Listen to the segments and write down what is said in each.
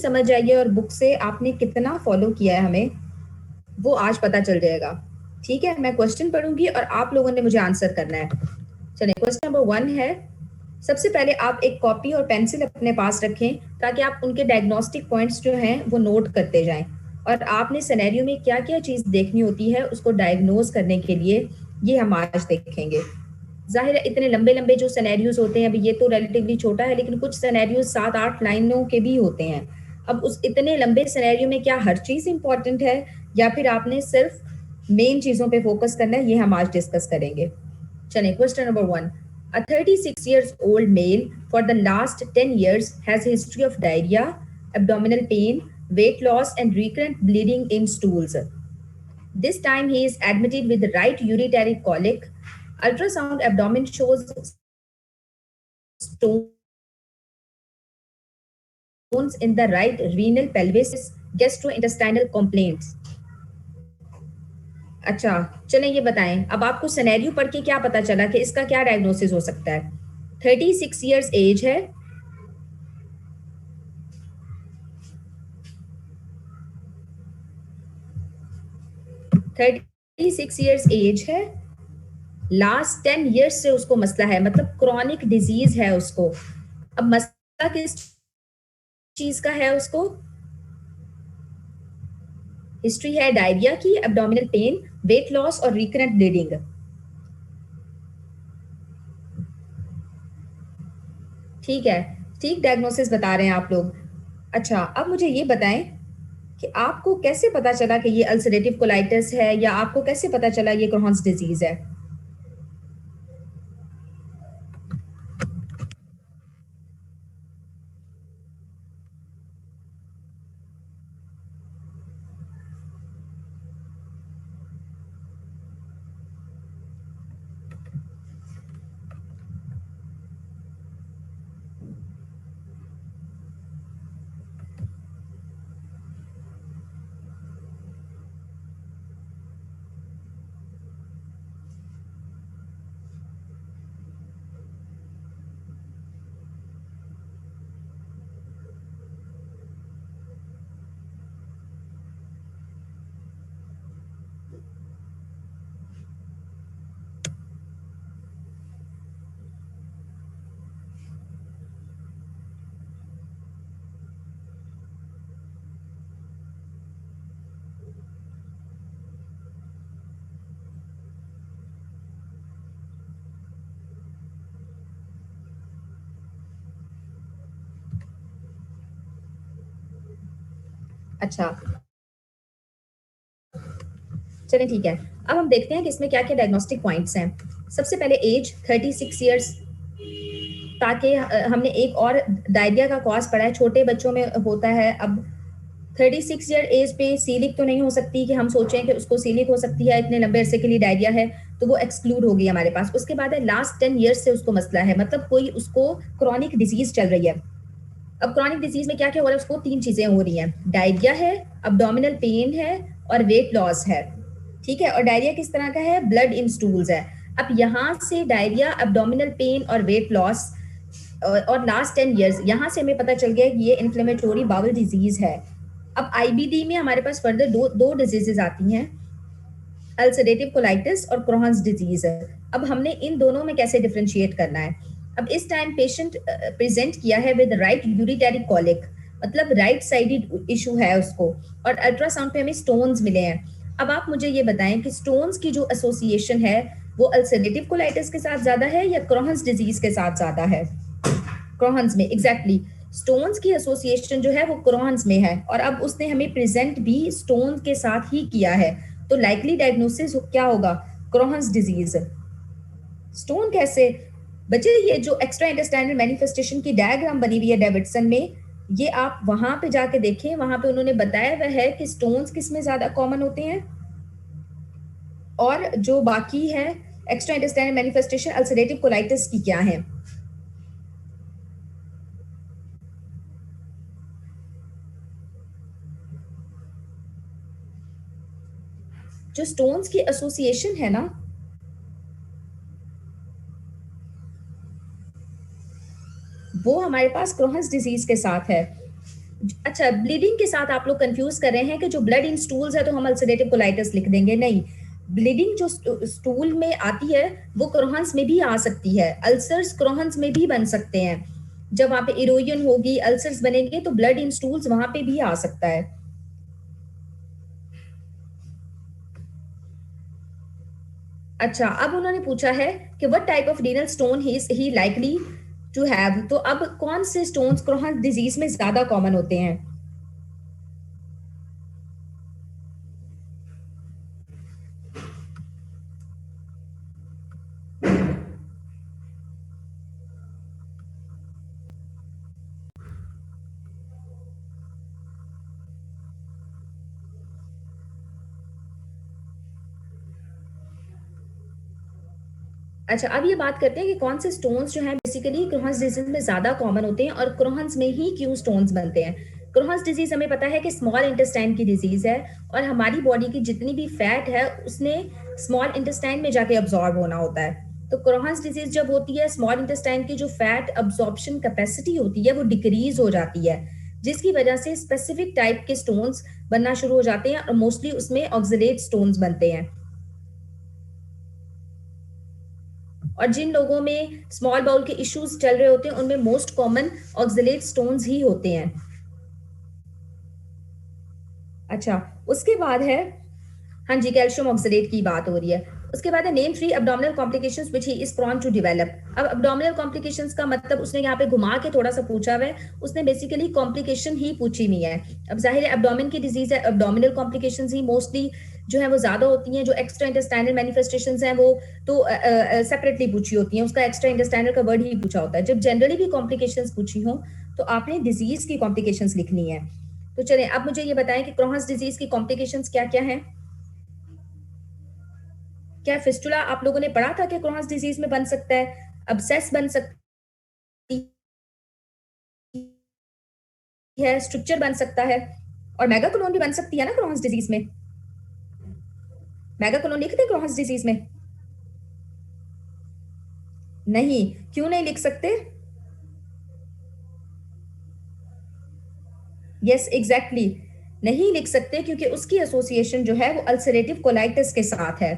समझ जाइए और बुक से आपने कितना फॉलो किया है हमें, वो आज पता चल जाएगा। ठीक है, मैं क्वेश्चन पढ़ूंगी और आप लोगों ने मुझे आंसर करना है। चलिए, क्वेश्चन नंबर 1 है। सबसे पहले आप एक कॉपी और पेंसिल अपने पास रखें ताकि आप उनके डायग्नोस्टिक पॉइंट्स जो हैं वो नोट करते जाएं, और आपने सिनेरियो में क्या क्या चीज़ देखनी होती है उसको डायग्नोज करने के लिए ये हम आज देखेंगे। जाहिर है इतने लंबे लंबे जो सिनेरियोज होते हैं, अभी ये तो रिलेटिवली छोटा है, लेकिन कुछ सिनेरियोज 7-8 लाइनों के भी होते हैं। अब उस इतने लंबे सिनेरियो में क्या हर चीज़ इंपॉर्टेंट है या फिर आपने सिर्फ मेन चीज़ों पे फोकस करना है, ये हम आज डिस्कस करेंगे। चलिए, question number 1। A 36 years old male for the last 10 years has a history of diarrhea, abdominal pain, weight loss, and recurrent bleeding in stools. This time he is admitted with right urinary colic. Ultrasound abdomen shows stones in the right renal pelvis, gastrointestinal complaints. अच्छा, चलें ये बताएं, अब आपको scenario पढ़ के क्या पता चला कि इसका क्या डायग्नोसिस हो सकता है? 36 ईयर्स एज है, 36 ईयर्स एज है, लास्ट 10 ईयर्स से उसको मसला है, मतलब क्रॉनिक डिजीज है उसको। अब मसला किस चीज का है उसको? हिस्ट्री है डायरिया की, एब्डोमिनल पेन, वेट लॉस और रिकरेंट ब्लीडिंग। ठीक है, ठीक डायग्नोसिस बता रहे हैं आप लोग। अच्छा, अब मुझे ये बताएं कि आपको कैसे पता चला कि ये अल्सरेटिव कोलाइटिस है, या आपको कैसे पता चला ये क्रोहन्स डिजीज है? अच्छा, चलिए ठीक है। अब हम देखते हैं कि इसमें क्या क्या डायग्नोस्टिक पॉइंट्स हैं। सबसे पहले एज 36 ईयर्स, ताकि हमने एक और डायरिया का कॉज पढ़ा है, छोटे बच्चों में होता है। अब 36 ईयर एज पे सीलिक तो नहीं हो सकती कि हम सोचें कि उसको सीलिक हो सकती है, इतने लंबे अरसे के लिए डायरिया है, तो वो एक्सक्लूड होगी हमारे पास। उसके बाद है लास्ट 10 ईयर्स से उसको मसला है, मतलब कोई उसको क्रॉनिक डिजीज चल रही है। अब क्रॉनिक डिजीज में क्या क्या हो रहा है, उसको 3 चीजें हो रही हैं, डायरिया है, अब्डोमिनल पेन है और वेट लॉस है। ठीक है, और डायरिया किस तरह का है? ब्लड इन स्टूल्स है। अब यहाँ से डायरिया, अब्डोमिनल पेन और वेट लॉस और लास्ट 10 ईयर्स, यहाँ से हमें पता चल गया कि ये इन्फ्लेमेटोरी बाउल डिजीज है। अब आईबीडी में हमारे पास फर्दर दो डिजीजेस आती हैं, अल्सरेटिव कोलाइटिस और क्रोहन्स डिजीज है। अब हमने इन दोनों में कैसे डिफरेंशिएट करना है? अब इस टाइम पेशेंट प्रेजेंट किया है विद राइट यूरिटरी कॉलिक, मतलब राइट साइडेड इशू है उसको, और अल्ट्रासाउंड पे हमें स्टोन्स मिले हैं। अब आप मुझे ये बताएं कि स्टोन्स की जो एसोसिएशन है वो अल्सरेटिव कोलाइटिस के साथ ज्यादा है या क्रोहन्स डिजीज के साथ ज्यादा है? क्रोहन्स में, एग्जैक्टली स्टोन्स की एसोसिएशन जो है वो क्रोहन्स में है, और अब उसने हमें प्रेजेंट भी स्टोन के साथ ही किया है, तो लाइकली डायग्नोसिस क्या होगा? क्रोहन्स डिजीज। स्टोन कैसे? बच्चे, ये जो एक्स्ट्रा इंटेस्टाइनल मैनिफेस्टेशन की डायग्राम बनी हुई है डेविडसन में, ये आप वहां पे जाके देखें, वहां पे उन्होंने बताया हुआ है कि स्टोन्स किस में ज्यादा कॉमन होते हैं, और जो बाकी है extra intestinal manifestation ulcerative colitis की क्या है। जो स्टोन्स की एसोसिएशन है ना, वो हमारे पास क्रोहन्स डिजीज के साथ है। अच्छा, ब्लीडिंग के साथ आप लोग कंफ्यूज कर रहे हैं कि जो ब्लड इन स्टूल्स है तो हम अल्सरेटिव कोलाइटिस लिख देंगे, नहीं। ब्लीडिंग जो स्टूल में आती है वो क्रोहन्स में भी आ सकती है, अल्सर्स क्रोहन्स में भी बन सकते हैं। जब वहां पे इरोजन होगी, अल्सर्स बनेंगे तो ब्लड इन स्टूल्स वहां पे भी आ सकता है। अच्छा, अब उन्होंने पूछा है कि what type of renal stone he likely to have, तो अब कौन से स्टोन्स क्रोहन डिजीज में ज्यादा कॉमन होते हैं? अच्छा, अब ये बात करते हैं कि कौन से स्टोन्स जो हैं बेसिकली क्रोहन्स डिजीज में ज़्यादा कॉमन होते हैं और क्रोहन्स में ही क्यों स्टोन्स बनते हैं। क्रोहन्स डिजीज हमें पता है कि स्मॉल इंटेस्टाइन की डिजीज है और हमारी बॉडी की जितनी भी फैट है उसने स्मॉल इंटेस्टाइन में जाके अब्जॉर्ब होना होता है। तो क्रोहन्स डिजीज जब होती है, स्मॉल इंटेस्टाइन की जो फैट अब्जॉर्प्शन कैपेसिटी होती है वो डिक्रीज हो जाती है, जिसकी वजह से स्पेसिफिक टाइप के स्टोन्स बनना शुरू हो जाते हैं और मोस्टली उसमें ऑक्सलेट स्टोन्स बनते हैं। और जिन लोगों में स्मॉल बाउल के इश्यूज चल रहे होते हैं उनमें मोस्ट कॉमन ऑक्सलेट स्टोन्स ही होते हैं। अच्छा, उसके बाद है, हाँ जी, कैल्शियम ऑक्सलेट की बात हो रही है। उसके बाद है name 3 abdominal complications which he is prone to develop. अब एब्डोमिनल कॉम्प्लिकेशंस का मतलब उसने यहाँ पे घुमा के थोड़ा सा पूछा हुआ है, उसने बेसिकली कॉम्प्लिकेशन ही पूछी हुई है। अब जाहिर है एब्डोमिन की डिजीज है, एब्डोमिनल कॉम्प्लिकेशंस ही मोस्टली जो है वो ज्यादा होती हैं। जो एक्स्ट्रा इंटेस्टाइनल मैनिफेस्टेशंस हैं वो तो सेपरेटली पूछी होती हैं, उसका एक्स्ट्रा इंटेस्टाइनल का वर्ड ही पूछा होता है। जब जनरली भी कॉम्प्लिकेशंस पूछी हो तो आपने डिजीज की कॉम्प्लिकेशंस लिखनी है। तो चलें, अब मुझे ये बताएं कि क्रोहन्स डिजीज की कॉम्प्लिकेशंस क्या क्या हैं। क्या फिस्टुला आप लोगों ने पढ़ा था कि क्रोहन्स डिजीज में बन सकता है, अब्सेस बन सकती है, स्ट्रक्चर बन सकता है और मेगाकोलोन भी बन सकती है ना क्रोहन्स डिजीज में। मेगाकोलोन लिखते हैं क्रोहन्स डिजीज में? नहीं, क्यों नहीं लिख सकते? यस, एग्जैक्टली, नहीं लिख सकते क्योंकि उसकी एसोसिएशन जो है वो अल्सरेटिव कोलाइटिस के साथ है।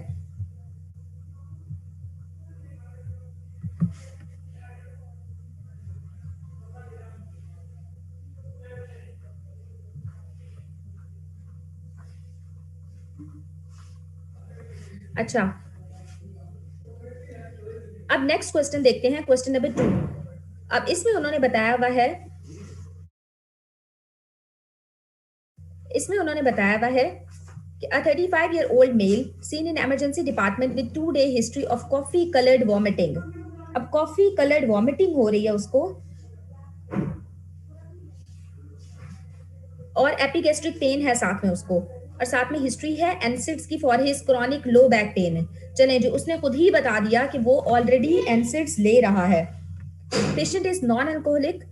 अच्छा, अब नेक्स्ट क्वेश्चन देखते हैं, क्वेश्चन नंबर 2। अब इसमें उन्होंने बताया हुआ है, इसमें उन्होंने बताया हुआ है कि a 35-year-old male seen in emergency department with 2-day history of coffee colored vomiting। अब कॉफी कलर्ड वॉमिटिंग हो रही है उसको और एपिगेस्ट्रिक पेन है साथ में उसको, और साथ में हिस्ट्री है एनसिड्स की for his chronic low back pain. चलें, जो उसने खुद ही बता दिया कि वो ऑलरेडी एनसिड्स ले रहा है। पेशेंट इज नॉन अल्कोहलिक,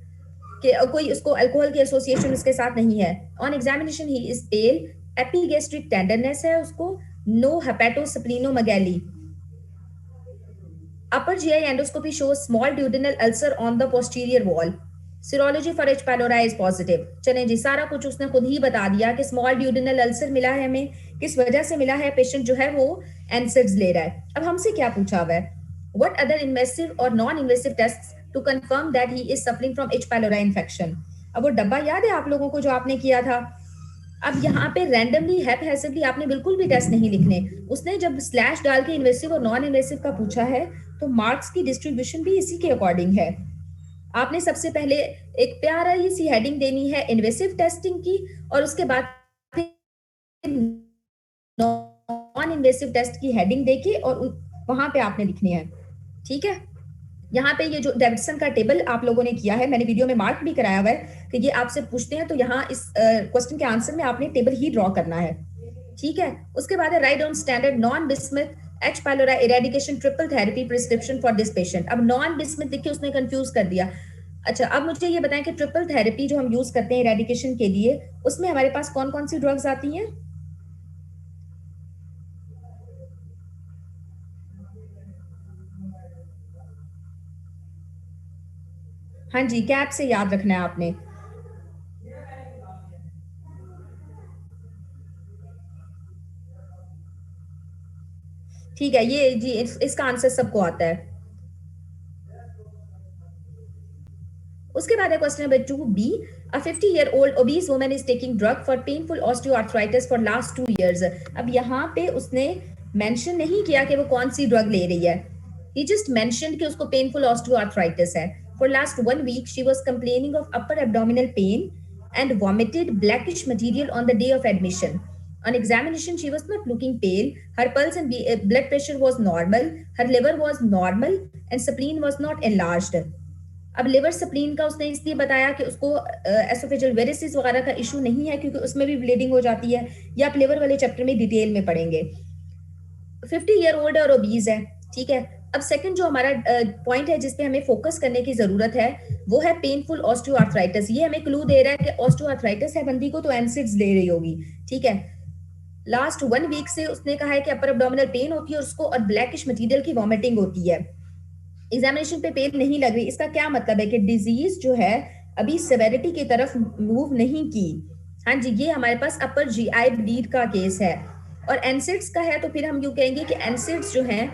कि कोई उसको अल्कोहल की एसोसिएशन उसके साथ नहीं है। On examination he is pail, epigastric tenderness है उसको, no हेपेटोस्प्लीनोमेगैली। Upper GI endoscopy shows small duodenal ulcer on the posterior wall. Serology for H. pylori is positive। चलें जी, सारा कुछ उसने खुद ही बता दिया कि स्मॉल ड्यूडेनल अल्सर मिला है हमें, किस वजह से मिला है, पेशेंट जो है वो एनसिड्स ले रहा है। अब हमसे क्या पूछा हुआ है, व्हाट अदर इन्वेसिव और non invasive test to confirm that he is suffering from H pylori infection. अब वो डब्बा याद है आप लोगों को जो आपने किया था? अब यहाँ पे रैंडमली हैपहैसिवली आपने बिल्कुल भी टेस्ट नहीं लिखने। उसने जब स्लैश डाल के इन्वेसिव और नॉन इन्वेसिव का पूछा है तो मार्क्स की डिस्ट्रीब्यूशन भी इसी के अकॉर्डिंग है। आपने सबसे पहले एक प्यारा ही सी हेडिंग देनी है इन्वेसिव टेस्टिंग की, और उसके बाद नॉन इन्वेसिव टेस्ट की हेडिंग देके और वहां पे आपने लिखनी है। ठीक है, यहाँ पे ये जो डेविडसन का टेबल आप लोगों ने किया है, मैंने वीडियो में मार्क भी कराया हुआ है कि ये आपसे पूछते हैं तो यहाँ इस क्वेश्चन के आंसर में आपने टेबल ही ड्रॉ करना है। ठीक है, उसके बाद है write down standard non bismuth H pylori eradication triple therapy prescription for this patient. अब नॉन बिस्मथ देखिए उसने कंफ्यूज कर दिया। अच्छा, अब मुझे ये बताएं कि ट्रिपल थेरेपी जो हम यूज करते हैं इरेडिकेशन के लिए, उसमें हमारे पास कौन कौन सी ड्रग्स आती हैं? हाँ जी, कैप से याद रखना है आपने। ठीक है, ये जी इसका आंसर सबको आता है। उसके बाद है question number 2B। A 50-year-old obese woman is taking drug for painful osteoarthritis for last 2 years. अब यहाँ पे उसने मेंशन नहीं किया कि वो कौन सी ड्रग ले रही है। He just mentioned कि उसको painful osteoarthritis है। For last 1 week, she was complaining of upper abdominal pain and vomited blackish material on the day of admission. On examination, she was not looking pale. Her pulse and blood pressure was normal. Her liver was normal and spleen was not enlarged. अब liver spleen का उसने इसलिए बताया कि उसको oesophageal वेरिसिस वगैरह का issue नहीं है, क्योंकि उसमें भी ब्लीडिंग हो जाती है। ये आप लिवर वाले चैप्टर में डिटेल में पढ़ेंगे। 50 ईयर ओल्ड और ओबीज है, ठीक है। अब सेकंड जो हमारा पॉइंट है जिसपे हमें फोकस करने की जरूरत है वो है पेनफुल ऑस्टियोआर्थराइटिस। ये हमें क्लू दे रहा है कि ऑस्टियोआर्थराइटिस है बंदी को, तो एनसिड्स ले रही होगी, ठीक है। लास्ट 1 वीक से उसने कहा है कि अपर एब्डोमिनल पेन होती है उसको और ब्लैकिश मटेरियल की वॉमिटिंग होती है। एग्जामिनेशन पे पेन नहीं लग रही, इसका क्या मतलब है कि डिजीज जो है अभी सेवेरिटी की तरफ मूव नहीं की। हाँ जी, ये हमारे पास अपर जीआई ब्लीड का केस है। और एनसिड्स का है तो फिर हम यूं कहेंगे कि एनसिड्स जो हैं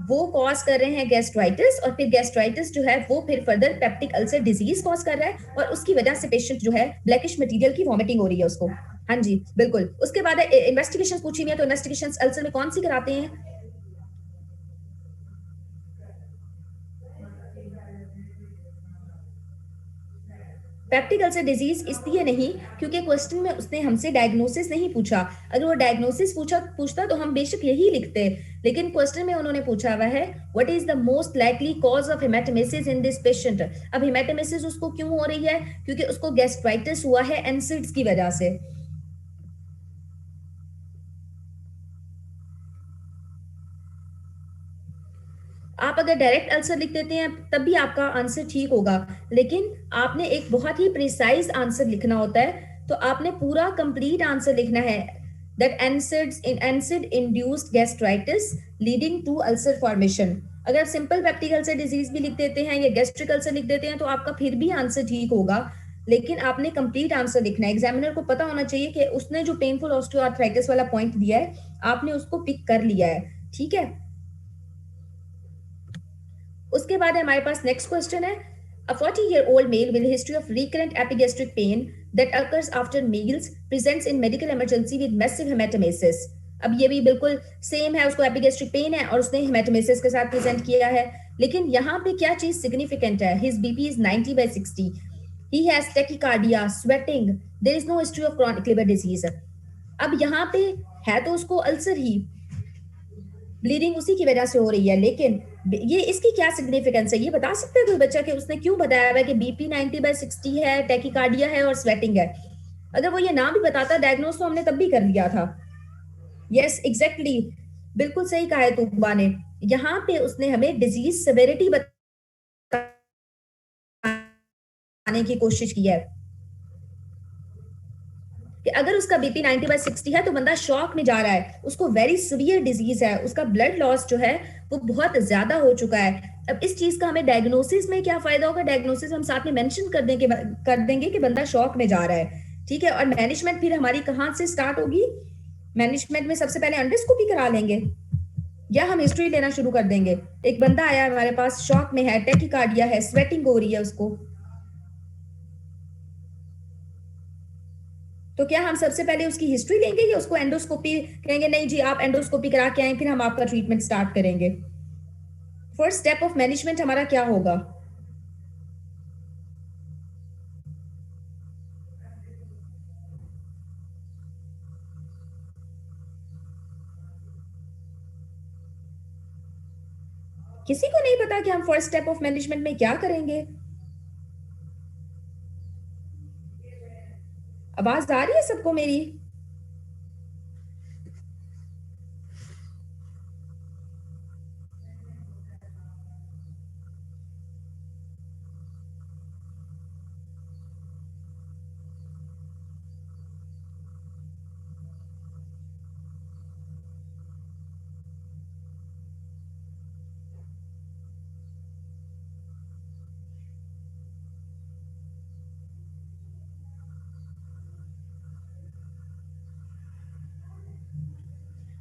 वो कॉज कर रहे हैं गैस्ट्राइटिस, और फिर गैस्ट्राइटिस जो है वो फिर further peptic ulcer disease cause कर रहा है, और उसकी वजह से पेशेंट जो है ब्लैकिश मटेरियल की वॉमिटिंग हो रही है उसको। हाँ जी बिल्कुल। उसके बाद इन्वेस्टिगेशन पूछी हुई है, तो इन्वेस्टिगेशन अल्सर में कौन सी कराते हैं? पेप्टिक अल्सर डिजीज इसलिए नहीं क्योंकि क्वेश्चन में उसने हमसे डायग्नोसिस नहीं पूछा। अगर वो डायग्नोसिस पूछता तो हम बेशक यही लिखते, लेकिन क्वेश्चन में उन्होंने पूछा हुआ है what is the most likely cause of haematemesis in this patient. अब हेमेटोमेसिस उसको क्यों हो रही है? क्योंकि उसको गैस्ट्राइटिस हुआ है एनसिड्स की वजह से। आप अगर डायरेक्ट आंसर लिख देते हैं तब भी आपका आंसर ठीक होगा, लेकिन आपने एक बहुत ही प्रिसाइज आंसर लिखना होता है। तो आपने पूरा कंप्लीट आंसर लिखना है that NSAID induced gastritis leading to ulcer formation. अगर सिंपल पेप्टिक अल्सर डिजीज भी लिख देते हैं या गैस्ट्रिक अल्सर लिख देते हैं तो आपका फिर भी आंसर ठीक होगा, लेकिन आपने कंप्लीट आंसर लिखना है। एग्जामिनर को पता होना चाहिए कि उसने जो पेनफुल ऑस्टियोआर्थराइटिस वाला पॉइंट दिया है आपने उसको पिक कर लिया है, ठीक है। उसके बाद हमारे पास नेक्स्ट क्वेश्चन है A 40-year-old male with a history of recurrent epigastric pain that occurs after meals presents in medical emergency with massive hematemesis। अब ये भी बिल्कुल सेम है, उसको एपिगेस्ट्रिक पेन है और उसने हेमेटोमेसिस के साथ प्रेजेंट किया है, लेकिन यहाँ पे क्या चीज सिग्निफिकेंट है? His BP is 90/60, he has tachycardia, sweating, there is no history of chronic liver disease. अब यहाँ पे है तो उसको अल्सर ही, ब्लीडिंग उसी की वजह से हो रही है, लेकिन ये इसकी क्या सिग्निफिकेंस है? ये बता सकते हैं कोई बच्चा कि उसने क्यों बताया हुआ कि बीपी 90/60 है, टैकीकार्डिया है और स्वेटिंग है? अगर वो ये नाम भी बताता डायग्नोस तो हमने तब भी कर लिया था। यस एग्जैक्टली, बिल्कुल सही कहा है तुबा ने। यहाँ पे उसने हमें डिजीज सेवेरिटी बताने की कोशिश की है कि अगर उसका बीपी 90/60 है तो बंदा शॉक में जा रहा है, उसको वेरी सीवियर डिजीज है, उसका ब्लड लॉस जो है वो बहुत ज्यादा हो चुका है। अब इस चीज का हमें डायग्नोसिस में क्या फायदा होगा? डायग्नोसिस हम साथ में मेंशन कर देंगे कि बंदा शॉक में जा रहा है, ठीक है। और मैनेजमेंट फिर हमारी कहाँ से स्टार्ट होगी? मैनेजमेंट में सबसे पहले एंडोस्कोपी करा लेंगे या हम हिस्ट्री लेना शुरू कर देंगे। एक बंदा आया हमारे पास, शॉक में है, टेकिकार्डिया है, स्वेटिंग हो रही है उसको, तो क्या हम सबसे पहले उसकी हिस्ट्री लेंगे या उसको एंडोस्कोपी कहेंगे? नहीं जी आप एंडोस्कोपी करा के आए फिर हम आपका ट्रीटमेंट स्टार्ट करेंगे। फर्स्ट स्टेप ऑफ मैनेजमेंट हमारा क्या होगा? किसी को नहीं पता कि हम फर्स्ट स्टेप ऑफ मैनेजमेंट में क्या करेंगे। आवाज आ रही है सबको मेरी?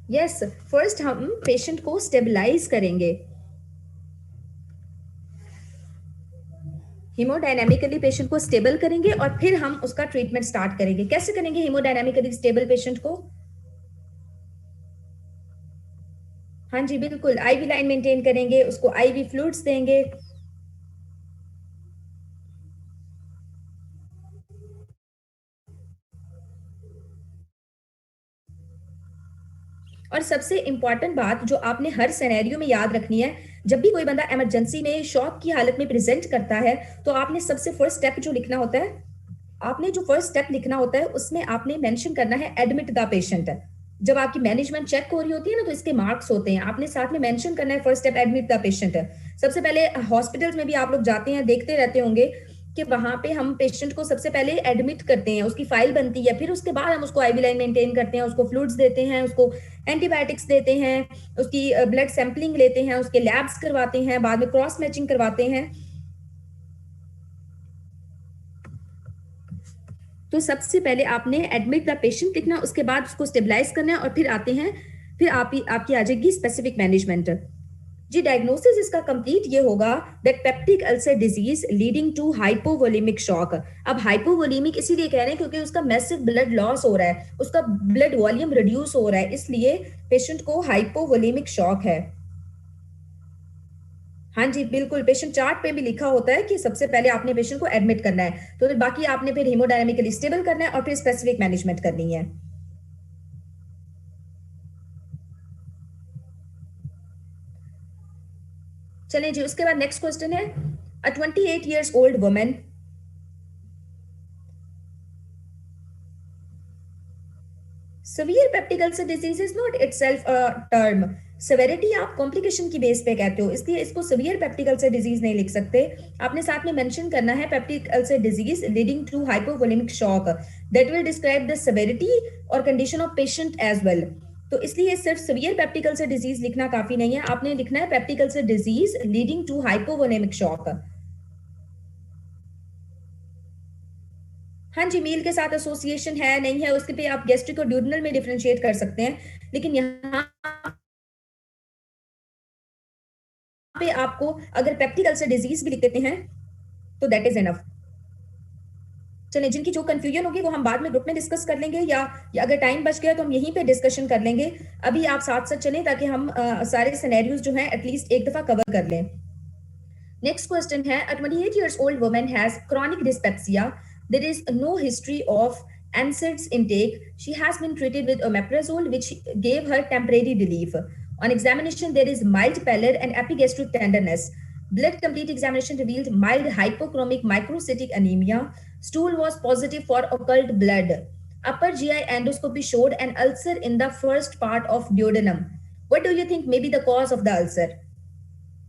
यस, फर्स्ट हम पेशेंट को स्टेबलाइज करेंगे, हीमोडायनामिकली पेशेंट को स्टेबल करेंगे और फिर हम उसका ट्रीटमेंट स्टार्ट करेंगे। कैसे करेंगे हीमोडायनामिकली स्टेबल पेशेंट को? हाँ जी बिल्कुल, आईवी लाइन मेंटेन करेंगे, उसको आईवी फ्लूइड्स देंगे। और सबसे इंपॉर्टेंट बात जो आपने हर सिनेरियो में याद रखनी है, जब भी कोई बंदा इमरजेंसी में शॉक की हालत में प्रेजेंट करता है, तो आपने सबसे फर्स्ट स्टेप जो लिखना होता है, आपने जो फर्स्ट स्टेप लिखना होता है उसमें आपने मेंशन करना है एडमिट द पेशेंट। जब आपकी मैनेजमेंट चेक हो रही होती है ना, तो इसके मार्क्स होते हैं, आपने साथ में मेंशन करना है first step admit the patient. सबसे पहले हॉस्पिटल्स में भी आप लोग जाते हैं, देखते रहते होंगे कि वहां पे हम पेशेंट को सबसे पहले एडमिट करते हैं, उसकी फाइल बनती है, फिर उसके बाद हम उसको आईवी लाइन मेंटेन करते हैं, उसको फ्लूइड्स देते हैं, उसको एंटीबायोटिक्स देते हैं, उसकी ब्लड सैंपलिंग लेते हैं, उसके लैब्स करवाते हैं, बाद में क्रॉस मैचिंग करवाते हैं। तो सबसे पहले आपने एडमिट द पेशेंट लिखना, उसके बाद उसको स्टेबलाइज करना है और फिर आते हैं, फिर आपकी आ जाएगी स्पेसिफिक मैनेजमेंट। जी डायग्नोसिस इसका कंप्लीट ये होगा that peptic ulcer disease leading to hypovolemic shock. अब हाइपोवोलेमिक इसीलिए कह रहे हैं क्योंकि उसका मैसिव ब्लड लॉस हो रहा है, उसका ब्लड वॉल्यूम रिड्यूस हो रहा है, इसलिए पेशेंट को हाइपोवोलेमिक शॉक है। हाँ जी बिल्कुल, पेशेंट चार्ट पे भी लिखा होता है कि सबसे पहले आपने पेशेंट को एडमिट करना है, तो फिर बाकी आपने फिर हीमोडायनामिकली स्टेबल करना है और फिर स्पेसिफिक मैनेजमेंट करनी है। चलें जी, उसके बाद नेक्स्ट क्वेश्चन है, अ 28 years old woman, severe peptic ulcer disease is not itself a term। Severity आप कॉम्प्लिकेशन की बेस पे कहते हो, इसलिए इसको सीवियर पेप्टिक अल्सर डिजीज नहीं लिख सकते। आपने साथ में मेंशन करना है peptic ulcer disease leading to hypovolemic shock that will describe the severity और condition of patient as well. तो इसलिए सिर्फ सीवियर पेप्टिक अल्सर डिजीज लिखना काफी नहीं है, आपने लिखना है peptic ulcer disease leading to hypovolemic shock. हाँ जी, मील के साथ एसोसिएशन है नहीं है उसके पे आप गैस्ट्रिक और ड्यूडेनल में डिफरेंशिएट कर सकते हैं, लेकिन यहाँ पे आपको अगर पेप्टिक अल्सर डिजीज भी लिख देते हैं तो दैट इज एनफ। चलिए, जिनकी जो कंफ्यूजन होगी वो हम बाद में ग्रुप में डिस्कस कर लेंगे, या अगर टाइम बच गया तो हम यहीं पे डिस्कशन कर लेंगे। अभी आप साथ साथ चलें ताकि हम सारे सिनेरियोज जो हैं एटलीस्ट एक दफा कवर कर लें। नेक्स्ट क्वेश्चन है, a 28 years old woman has chronic dyspepsia. There is no history of NSAIDs intake. She has been treated with omeprazole, which gave her temporary relief. On examination, there is mild pallor and epigastric tenderness. Blood complete examination revealed mild hypochromic microcytic anemia. Stool was positive for occult blood. Upper GI endoscopy showed an ulcer in the first part of duodenum. What do you think may be the cause of the ulcer?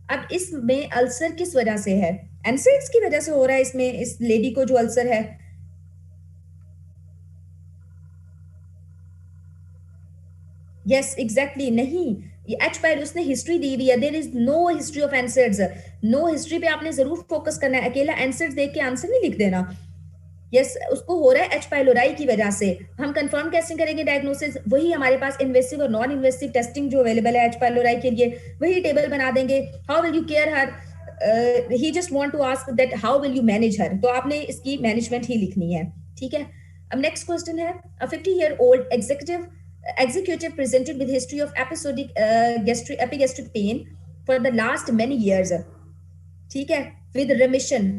अब इसमें ulcer किस वजह से है? NSAIDs की वजह से हो रहा है इसमें, इस लेडी को जो अल्सर है। यस एग्जैक्टली, नहीं, ये एच पाइल उसने हिस्ट्री दी हुई है, there is no history of NSAIDs. No history पे आपने जरूर फोकस करना है, अकेला एनसेड्स देख के आंसर नहीं लिख देना। यस, उसको हो रहा है एच पाइलोराई की वजह से। हम कंफर्म कैसे करेंगे डायग्नोसिस? वही हमारे पास इन्वेसिव और नॉन इन्वेसिव टेस्टिंग जो अवेलेबल है एच पाइलोराई के लिए, वही टेबल बना देंगे। How will you care her, he just want to ask that how will you manage her, तो आपने इसकी मैनेजमेंट ही लिखनी है, ठीक है। अब नेक्स्ट क्वेश्चन है, अ 50-year-old executive presented with history of episodic epigastric pain for the last many years, ठीक है, with remission।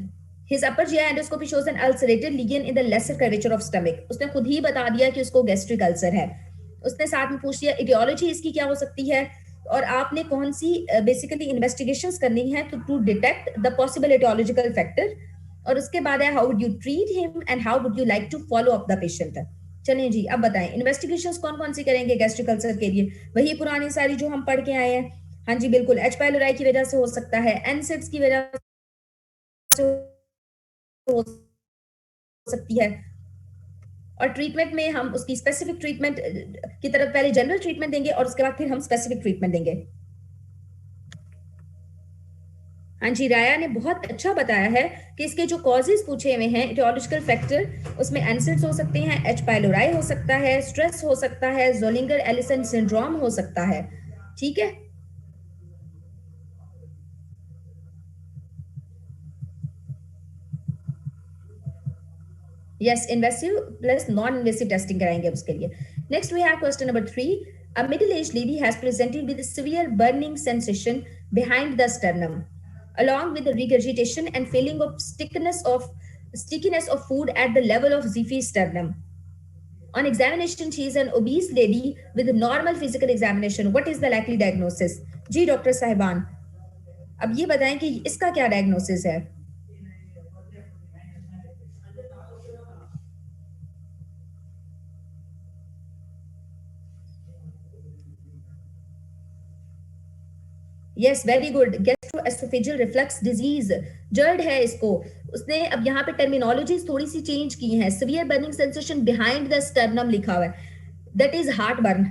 His upper GI endoscopy shows an ulcerated lesion in the lesser curvature of stomach। उसने खुद ही बता दिया कि उसको gastric ulcer है। उसने साथ में पूछ लिया इटियोलॉजी इसकी क्या हो सकती है, और आपने कौन सी बेसिकली इन्वेस्टिगेशंस करनी है to detect the possible etiological factor. और उसके बाद है how would you treat him and how would you like to follow up the patient. चलिए जी, अब बताएं इन्वेस्टिगेशंस कौन कौन सी करेंगे गैस्ट्रिक अल्सर के लिए? वही पुरानी सारी जो हम पढ़ के आए हैं। हाँ जी बिल्कुल, एच पाइलोराई की वजह से हो सकता है, एनसिड्स की वजह से हो सकती है, और ट्रीटमेंट में हम उसकी स्पेसिफिक ट्रीटमेंट की तरफ पहले जनरल ट्रीटमेंट देंगे और उसके बाद फिर हम स्पेसिफिक ट्रीटमेंट देंगे। हाँ जी, राया ने बहुत अच्छा बताया है कि इसके जो कॉजेज पूछे हुए हैं इटियोलॉजिकल फैक्टर, उसमें एंसिड्स हो सकते हैं, एच पाइलोराई हो सकता है, स्ट्रेस हो सकता है, जोलिंगर एलिसन सिंड्रोम हो सकता है। ठीक है, yes, invasive plus non invasive testing कराएंगे उसके लिए। Next we have question number 3। A middle-aged lady has presented with a severe burning sensation behind the sternum, along with the regurgitation and feeling of stickiness of food at the level of Zifi sternum. On examination, she is an obese lady with normal physical examination. What is the likely diagnosis? जी doctor साहिबान, अब ये बताएं कि इसका क्या diagnosis है? Yes, very good, gastroesophageal reflux disease, GERD है इसको। उसने अब यहाँ पे टर्मिनोलॉजीज थोड़ी सी चेंज की हैं। Severe burning sensation behind the sternum लिखा हुआ है, दैट इज हार्ट बर्न।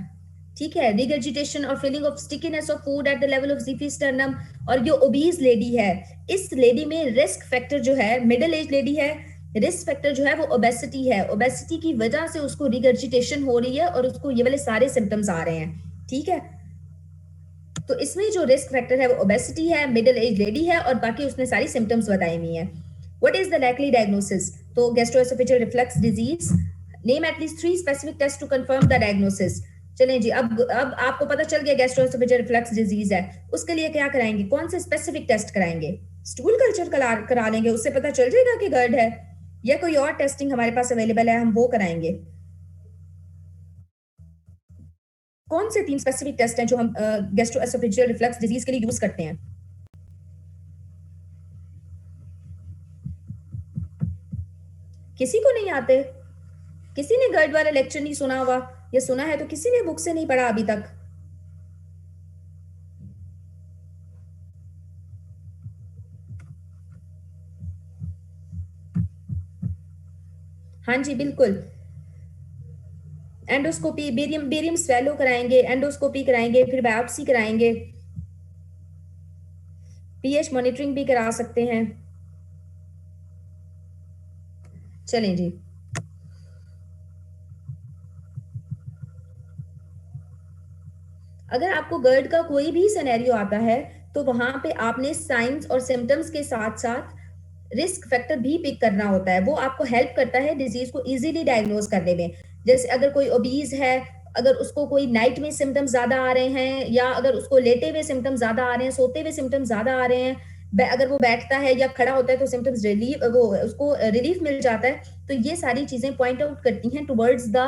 ठीक है, रिगर्जिटेशन और feeling of stickiness of food at the level of xiphisternum. और जो ओबीज लेडी है, इस लेडी में रिस्क फैक्टर जो है, मिडिल एज लेडी है, रिस्क फैक्टर जो है वो ओबेसिटी है। ओबेसिटी की वजह से उसको रिगर्जिटेशन हो रही है और उसको ये वाले सारे सिम्टम्स आ रहे हैं। ठीक है, तो इसमें जो रिस्क फैक्टर है वो ओबेसिटी है, मिडिल एज लेडी है और बाकी उसने सारी सिम्टम्स बताई हुई हैं। What is the likely diagnosis? तो gastroesophageal reflux disease. Name at least 3 specific test to confirm the diagnosis. चलें जी, अब आपको पता चल गया गैस्ट्रोएसोफेजियल रिफ्लक्स डिजीज है। उसके लिए क्या कराएंगे? कौन से स्पेसिफिक टेस्ट कराएंगे? स्टूल कल्चर करा लेंगे, उससे पता चल जाएगा कि गर्ड है, या कोई और टेस्टिंग हमारे पास अवेलेबल है, हम वो कराएंगे। कौन से 3 स्पेसिफिक टेस्ट हैं जो हम गैस्ट्रोएसोफेजियल रिफ्लक्स डिजीज के लिए यूज करते हैं? किसी को नहीं आते? किसी ने गर्ड वाला लेक्चर नहीं सुना हुआ, या सुना है तो किसी ने बुक से नहीं पढ़ा अभी तक? हाँ जी बिल्कुल, एंडोस्कोपी, बेरियम बेरियम स्वेलो कराएंगे, एंडोस्कोपी कराएंगे, फिर बायोप्सी कराएंगे, पीएच मॉनिटरिंग भी करा सकते हैं। चलें जी, अगर आपको गर्ड का कोई भी सिनेरियो आता है तो वहां पे आपने साइंस और सिम्टम्स के साथ साथ रिस्क फैक्टर भी पिक करना होता है। वो आपको हेल्प करता है डिजीज को इजीली डायग्नोज करने में। जैसे अगर कोई ओबीज है, अगर उसको कोई नाइट में सिम्टम्स ज्यादा आ रहे हैं, या अगर उसको लेटे हुए सिम्टम्स ज्यादा आ रहे हैं, सोते हुए सिम्टम्स ज्यादा आ रहे हैं, अगर वो बैठता है या खड़ा होता है तो सिम्टम्स रिलीफ, वो उसको रिलीफ मिल जाता है। तो ये सारी चीजें पॉइंट आउट करती हैं टुवर्ड्स द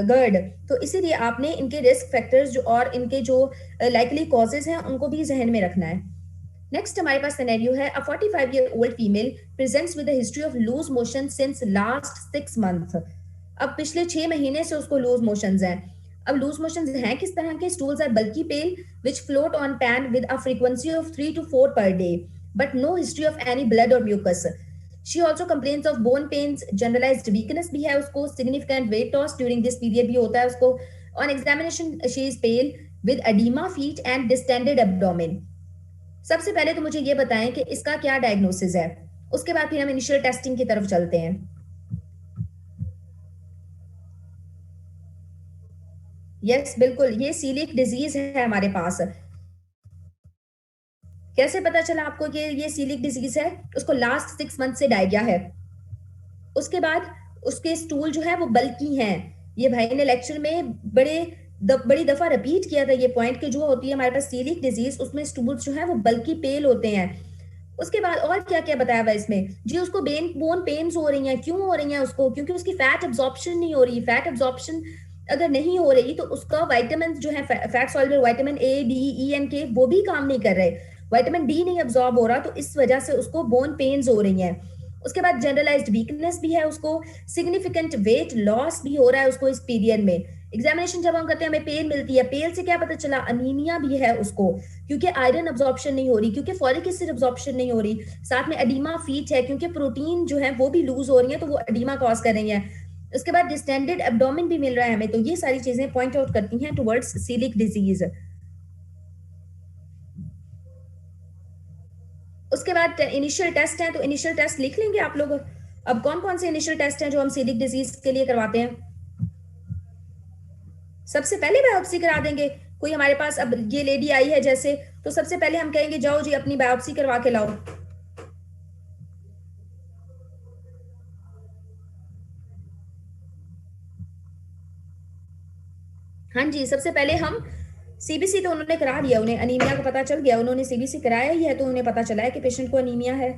गर्ड। तो इसीलिए आपने इनके रिस्क फैक्टर्स जो और इनके जो लाइकली कॉजेज हैं उनको भी जहन में रखना है। नेक्स्ट हमारे पास सिनेरियो है, a 45 year old female presents with a history of loose motion since last 6 month. अब पिछले 6 महीने से उसको लूज मोशंस हैं। अब लूज मोशंस हैं किस तरह के? Stools are bulky pale which float on pan with a frequency of 3 to 4 per day, but no history of any blood or mucus. She also complains of bone pains, generalized weakness भी है उसको, significant weight loss during this period भी होता है उसको। On examination she is pale with edema feet and distended abdomen. सबसे पहले तो मुझे ये बताएं कि इसका क्या डायग्नोसिस है, उसके बाद फिर हम इनिशियल टेस्टिंग की तरफ चलते हैं। यस बिल्कुल, ये सीलिक डिजीज है हमारे पास। कैसे पता चला आपको कि ये सीलिक डिजीज है? उसको लास्ट 6 मंथ से डायरिया है। उसके बाद उसके स्टूल जो है वो बल्की हैं। ये भाई ने लेक्चर में बड़ी दफा रिपीट किया था ये पॉइंट कि जो होती है हमारे पास सीलिक डिजीज, उसमें स्टूल्स जो है वो बल्की पेल होते हैं। उसके बाद और क्या क्या बताया हुआ इसमें जी? उसको बोन पेन्स हो रही हैं। क्यों हो रही हैं उसको? क्योंकि उसकी फैट एब्जॉर्प्शन नहीं हो रही। फैट एब्जॉर्प्शन अगर नहीं हो रही तो उसका वाइटामिन जो है, fat soluble vitamin A, D, E and के, वो भी काम नहीं कर रहे। वाइटामिन डी नहीं एब्जॉर्ब हो रहा, तो इस वजह से उसको बोन पेन्स हो रही हैं। उसके बाद जनरलाइज्ड वीकनेस भी है उसको, सिग्निफिकेंट वेट लॉस भी हो रहा है उसको इस पीरियड में। एग्जामिनेशन जब हम करते हैं हमें पेल मिलती है। पेल से क्या पता चला? अनीमिया भी है उसको, क्योंकि आयरन अब्जॉर्प्शन नहीं हो रही, क्योंकि फॉलिक एसिड अब्जॉर्प्शन नहीं हो रही। साथ में एडीमा फीट है, क्योंकि प्रोटीन जो है वो भी लूज हो रही है, तो वो एडीमा कॉज कर रही है। उसके बाद डिस्टेंडेड एब्डोमेन भी मिल रहा है हमें। तो ये सारी चीजें पॉइंट आउट करती हैं टुवर्ड्स सीलिक डिजीज। उसके बाद इनिशियल टेस्ट हैं, तो इनिशियल टेस्ट लिख लेंगे आप लोग। अब कौन-कौन से इनिशियल टेस्ट हैं जो हम सीलिक डिजीज के लिए करवाते हैं? सबसे पहले बायोप्सी करा देंगे। कोई हमारे पास अब ये लेडी आई है जैसे, तो सबसे पहले हम कहेंगे जाओ जी अपनी बायोप्सी करवा के लाओ। हाँ जी, सबसे पहले हम सीबीसी तो उन्होंने करा दिया, उन्हें अनीमिया का पता चल गया, उन्होंने सीबीसी कराया ही है तो उन्हें पता चला है कि पेशेंट को अनीमिया है।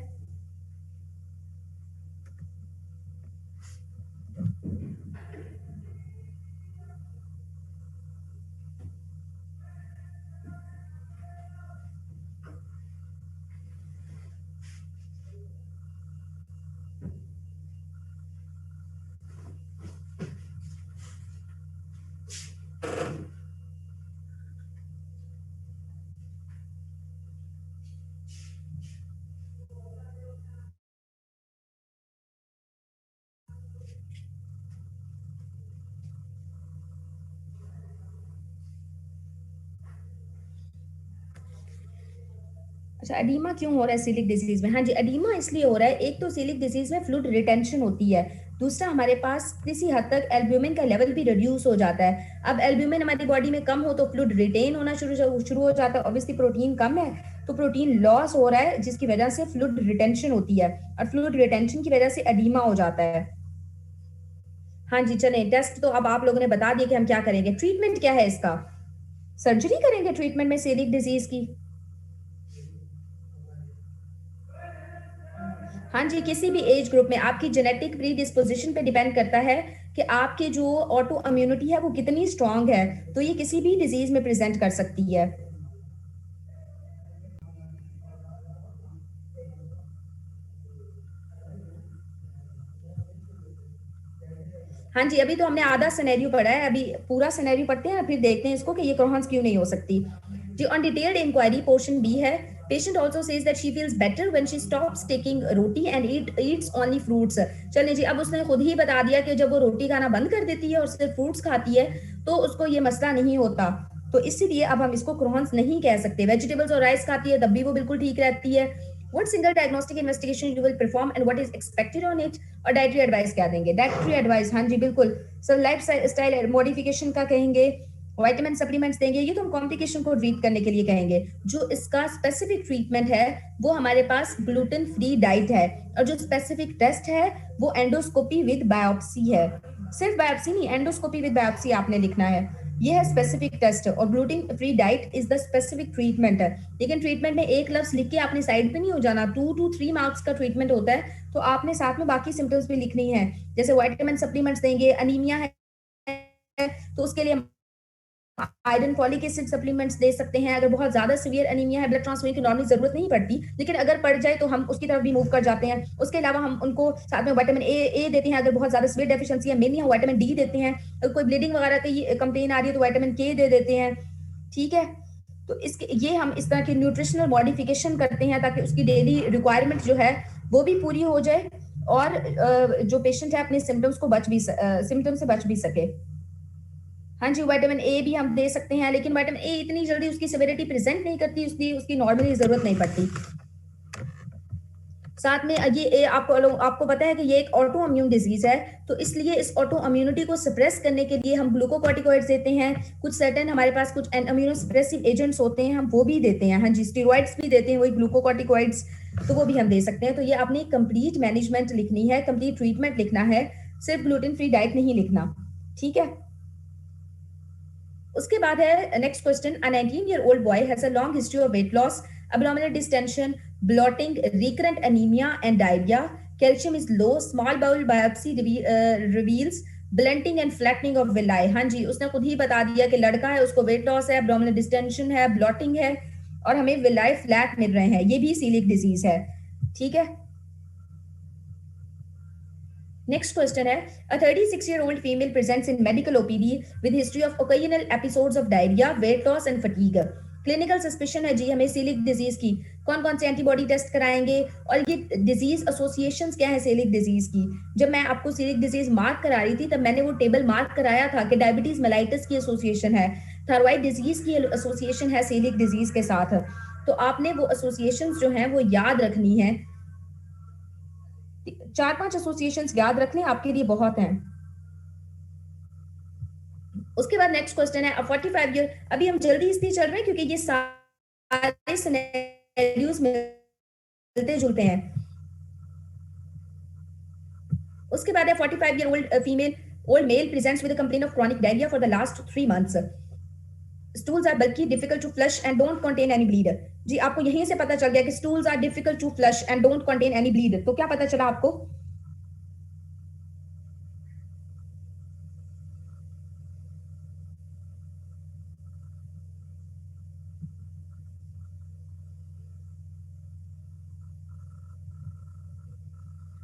अच्छा, एडीमा क्यों हो रहा है सीलिक डिजीज में? हाँ जी, एडीमा इसलिए हो रहा है, एक तो सीलिक डिजीज में फ्लूइड रिटेंशन होती है, दूसरा हमारे पास किसी हद तक एल्ब्यूमिन का लेवल भी रिड्यूस हो जाता है। अब एल्ब्यूमिन हमारी बॉडी में कम हो तो फ्लूइड रिटेन होना शुरू हो जाता है। ऑब्वियसली प्रोटीन कम है तो प्रोटीन लॉस हो रहा है, जिसकी वजह से फ्लूइड रिटेंशन होती है, और फ्लूइड रिटेंशन की वजह से एडीमा हो जाता है। हाँ जी, चलें, टेस्ट तो अब आप लोगों ने बता दिया कि हम क्या करेंगे। ट्रीटमेंट क्या है इसका? सर्जरी करेंगे ट्रीटमेंट में सीलिक डिजीज की। हाँ जी, किसी भी एज ग्रुप में आपकी जेनेटिक प्रीडिस्पोजिशन पे डिपेंड करता है कि आपकी जो ऑटो इम्यूनिटी है वो कितनी स्ट्रांग है, तो ये किसी भी डिजीज में प्रेजेंट कर सकती है। हाँ जी, अभी तो हमने आधा सिनेरियो पढ़ा है, अभी पूरा सिनेरियो पढ़ते हैं फिर देखते हैं इसको कि ये क्रॉन्स क्यों नहीं हो सकती। जी, on detailed inquiry portion B है। Patient also says that she feels better when she stops taking roti and eats only fruits. चलिए जी, अब उसने खुद ही बता दिया कि जब वो रोटी खाना बंद कर देती है और सिर्फ फ्रूट्स खाती है तो उसको ये मसला नहीं होता, तो इसीलिए अब हम इसको क्रॉन्स नहीं कह सकते। वेजिटेबल्स और राइस खाती है तब भी वो बिल्कुल ठीक रहती है। What single diagnostic investigation you will perform and what is expected on it? और डाइटरी एडवाइस क्या देंगे? डाइटरी एडवाइस, हाँ जी बिल्कुल, सर लाइफ स्टाइल मॉडिफिकेशन का कहेंगे, विटामिन सप्लीमेंट्स देंगे, ये तो हम कॉम्प्लिकेशन को ट्रीट करने के लिए कहेंगे। जो इसका स्पेसिफिक ट्रीटमेंट है वो हमारे पास ग्लूटेन फ्री डाइट है, और जो स्पेसिफिक टेस्ट है वो एंडोस्कोपी विद बायोप्सी है। सिर्फ बायोप्सी नहीं, एंडोस्कोपी विद बायोप्सी आपने लिखना है, ये है स्पेसिफिक टेस्ट, और gluten free diet is the specific treatment है। लेकिन ट्रीटमेंट में एक लफ्ज लिख के आपने साइड पे नहीं हो जाना, 2 to 3 मार्क्स का ट्रीटमेंट होता है, तो आपने साथ में बाकी सिम्टम्स भी लिखनी है। जैसे विटामिन सप्लीमेंट्स देंगे, अनीमिया है तो उसके लिए आयरन फॉलिक एसिड सप्लीमेंट्स दे सकते हैं। अगर बहुत ज्यादा सीवियर एनीमिया है, ब्लड ट्रांसफ्यूजन की नॉर्मली जरूरत नहीं पड़ती, लेकिन अगर पड़ जाए तो हम उसकी तरफ भी मूव कर जाते हैं। उसके अलावा हम उनको साथ में विटामिन ए देते हैं, अगर बहुत ज्यादा सीवियर डेफिशिएंसी है, मेनली हम विटामिन डी देते हैं। अगर कोई ब्लीडिंग वगैरह की कंप्लेन आ रही है तो विटामिन के दे देते हैं। ठीक है, तो इसके ये हम इस तरह की न्यूट्रिशनल मॉडिफिकेशन करते हैं ताकि उसकी डेली रिक्वायरमेंट जो है वो भी पूरी हो जाए, और जो पेशेंट है अपने सिम्टम्स से बच भी सके। हाँ जी, विटामिन ए भी हम दे सकते हैं, लेकिन विटामिन ए इतनी जल्दी उसकी सिवियरिटी प्रेजेंट नहीं करती, उसकी नॉर्मली जरूरत नहीं पड़ती। साथ में ये आपको पता है कि ये एक ऑटो इम्यून डिजीज है, तो इसलिए इस ऑटो इम्यूनिटी को सप्रेस करने के लिए हम ग्लूकोकॉर्टिकॉइड्स देते हैं। कुछ सर्टेन हमारे पास कुछ इम्यूनो सप्रेसिव एजेंट्स होते हैं, हम वो भी देते हैं। हाँ जी, स्टेरॉइड्स भी देते हैं, वही ग्लूकोकॉर्टिकॉइड्स, तो वो भी हम दे सकते हैं। तो ये आपने कंप्लीट मैनेजमेंट लिखनी है, कंप्लीट ट्रीटमेंट लिखना है, सिर्फ ग्लूटेन फ्री डाइट नहीं लिखना। ठीक है, उसके बाद है next question. A 19-year-old boy has a long history of weight loss, abdominal distension, bloating, recurrent anemia and diarrhea. Calcium is low. Small bowel biopsy reveals blunting and flattening of villi. हाँ जी, उसने खुद ही बता दिया कि लड़का है, उसको weight loss है, abdominal distension है, ब्लॉटिंग है, और हमें विलाई फ्लैट मिल रहे हैं, ये भी सीलिक डिजीज है। ठीक है, नेक्स्ट क्वेश्चन है। A 36-year-old female presents in medical OPD with history of occasional episodes of diarrhea, weight loss and fatigue. Clinical suspicion है जी हमें सीलिक डिजीज की। कौन कौन से एंटीबॉडी टेस्ट कराएंगे, और ये डिजीज एसोसिएशन क्या है सीलिक डिजीज की? जब मैं आपको सीलिक डिजीज मार्क करा रही थी तब मैंने वो टेबल मार्क कराया था कि डायबिटीज मेलाइटिस की एसोसिएशन है, थायराइड डिजीज की एसोसिएशन है सीलिक डिजीज के साथ। तो आपने वो एसोसिएशंस जो हैं वो याद रखनी है। 4-5 एसोसिएशंस याद रख लें, आपके लिए बहुत हैं। उसके बाद नेक्स्ट क्वेश्चन है 45 ईयर। अभी हम जल्दी इसलिए चल रहे हैं क्योंकि ये सारे सिनेरियोज मिलते जुलते हैं। उसके बाद है 45 year old male presents with a complaint of chronic diarrhoea for the last 3 months. Stools are bulky, difficult to flush and don't contain any bleed. जी आपको यहीं से पता चल गया कि stools are difficult to flush and don't contain any bleed. तो क्या पता चला आपको?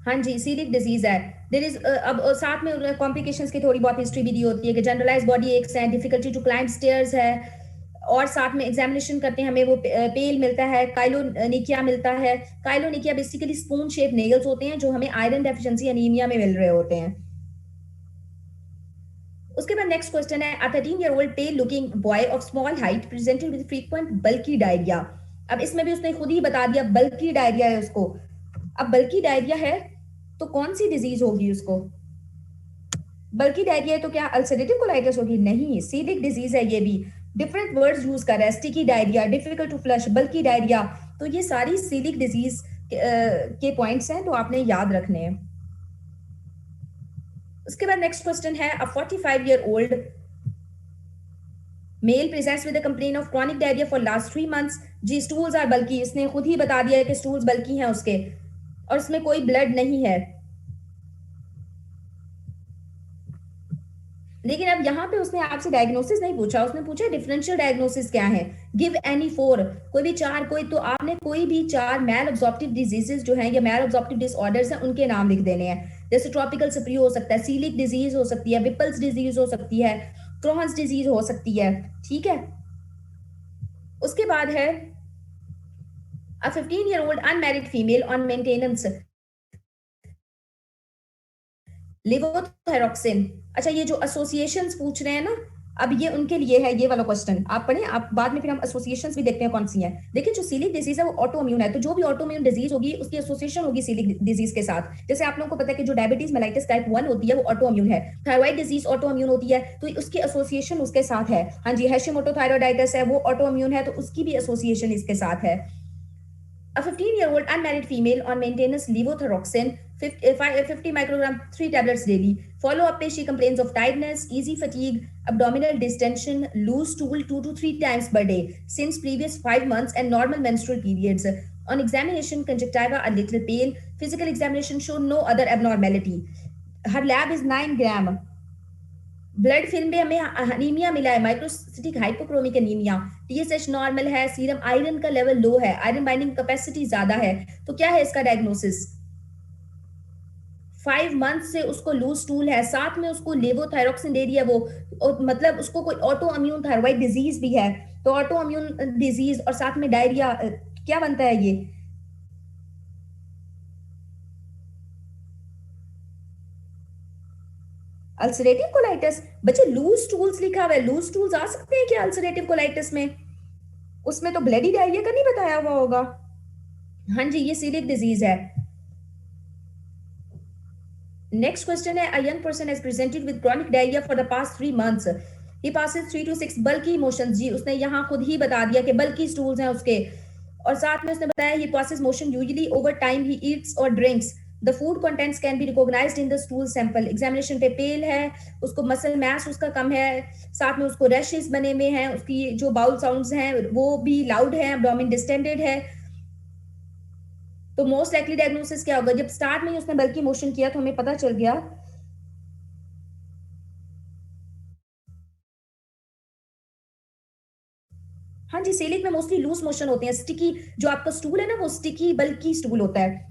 हाँ जी, सीलिक डिजीज है। देयर इज अब साथ में कॉम्प्लिकेशंस की थोड़ी बहुत हिस्ट्री भी दी होती है कि जनरलाइज बॉडी एक्स है, डिफिकल्टी टू क्लाइंब स्टेयर्स है, और साथ में एग्जामिनेशन करते हैं हमें वो पेल मिलता है, काइलोनिकिया मिलता है। काइलोनिकिया बेसिकली स्पून शेप नेल्स होते हैं जो हमें आयरन डेफिशिएंसी एनीमिया में मिल रहे होते हैं। उसके बाद नेक्स्ट क्वेश्चन है 13 year old pale looking boy of small height presented with frequent bulky diarrhoea. अब इसमें भी उसने खुद ही बता दिया बल्की डायरिया है उसको। अब बल्की डायरिया है तो कौन सी डिजीज होगी उसको? बल्कि डायरिया है तो क्या अल्सरेटिव कोलाइटिस होगी? नहीं, सीलिक डिजीज है ये भी। डिफरेंट वर्ड्स यूज कर रहा है, sticky diarrhoea, difficult to flush, bulky diarrhoea. तो ये सारी सीलिक डिजीज के पॉइंट्स हैं तो आपने याद रखने हैं। उसके बाद नेक्स्ट क्वेश्चन है 45 year old male presents with a complaint of chronic diarrhoea for last 3 months. जी स्टूल्स आर बल्की, इसने खुद ही बता दिया है कि स्टूल्स बल्की हैं उसके, और इसमें कोई ब्लड नहीं है। लेकिन अब यहाँ पे उसने आपसे डायग्नोसिस नहीं पूछा, उसने पूछा डिफरेंशियल डायग्नोसिस क्या है। गिव एनी 4, कोई भी 4, कोई तो आपने कोई भी 4 मैल ऑब्जॉर्प्टिव डिजीजेस जो हैं या मैल ऑब्जॉर्प्टिव डिसऑर्डर्स हैं उनके नाम लिख देने हैं। जैसे ट्रॉपिकल सप्रियो हो सकता है, सीलिक डिजीज हो सकती है, विपल्स डिजीज हो सकती है, क्रॉन्स डिजीज हो सकती है। ठीक है, उसके बाद है a 15-year-old unmarried female on maintenance लिवोथायरॉक्सिन। अच्छा ये जो एसोसिएशंस पूछ रहे हैं ना, अब ये उनके लिए है ये वाला क्वेश्चन। आप पढ़ें, आप बाद में फिर हम एसोसिएशंस भी देखते हैं कौन सी हैं। देखिए जो सीलिक डिजीज है वो ऑटो इम्यून है, तो जो भी ऑटो इम्यून डिजीज होगी उसकी एसोसिएशन होगी सीलिक डिजीज के साथ। जैसे आप लोगों को पता है कि जो डायबिटीज मेलाइटिस टाइप 1 होती है वो ऑटो इम्यून है, थायराइड डिजीज ऑटो इम्यून होती है, तो उसकी एसोसिएशन उसके साथ है। हाँ जी, हैशिमोटो थायराइडाइटिस है वो ऑटो इम्यून है, तो उसकी भी एसोसिएशन इसके साथ है। A 15-year-old unmarried female on maintenance levothyroxine, 50 microgram, 3 tablets daily. Follow-up she complains of tiredness, easy fatigue, abdominal distension, loose stool 2 to 3 times per day since previous 5 months and normal menstrual periods. On examination, conjunctiva a little pale. Physical examination showed no other abnormality. Her lab is 9 gram. Blood film में हमें anaemia मिला है, microcytic hypochromic anaemia, TSH normal है, serum iron का level low है, iron binding capacity ज्यादा है। तो क्या है इसका डायग्नोसिस? 5 मंथ से उसको लूज स्टूल है, साथ में उसको लेवोथायरॉक्सिन दे दिया वो, और मतलब उसको कोई ऑटो इम्यून थायराइड डिजीज भी है। तो ऑटो इम्यून डिजीज और साथ में डायरिया, क्या बनता है ये? Ulcerative colitis. बच्चे लूज स्टूल्स लिखा हुआ है, लूज स्टूल्स आ सकते हैं क्या अल्सरेटिव कोलाइटिस में? उसमें तो ब्लडी डायरिया का नहीं बताया हुआ होगा। हाँ जी, ये सीलिक डिजीज है। नेक्स्ट क्वेश्चन है a young person has presented with chronic diarrhea for the past 3 months. He passes 3 to 6 bulky motions। जी उसने यहाँ खुद ही बता दिया कि बल्कि स्टूल्स हैं उसके, और साथ में उसने बताया he passes motion usually over time he eats or drinks. The food contents can be recognized in the stool sample. Examination पे पेल है, उसको मसल मैस उसका कम है, साथ में उसको रैशेस बने हुए हैं, उसकी जो बाउल साउंड्स हैं वो भी लाउड है, एब्डोमेन डिस्टेंडेड है। तो मोस्ट लाइकली डायग्नोसिस क्या होगा? जब स्टार्ट में ही उसने बल्कि मोशन किया तो हमें पता चल गया। हाँ जी, सेलिक में मोस्टली लूज मोशन होते हैं, स्टिकी जो आपका स्टूल है ना वो स्टिकी बल्कि स्टूल होता है।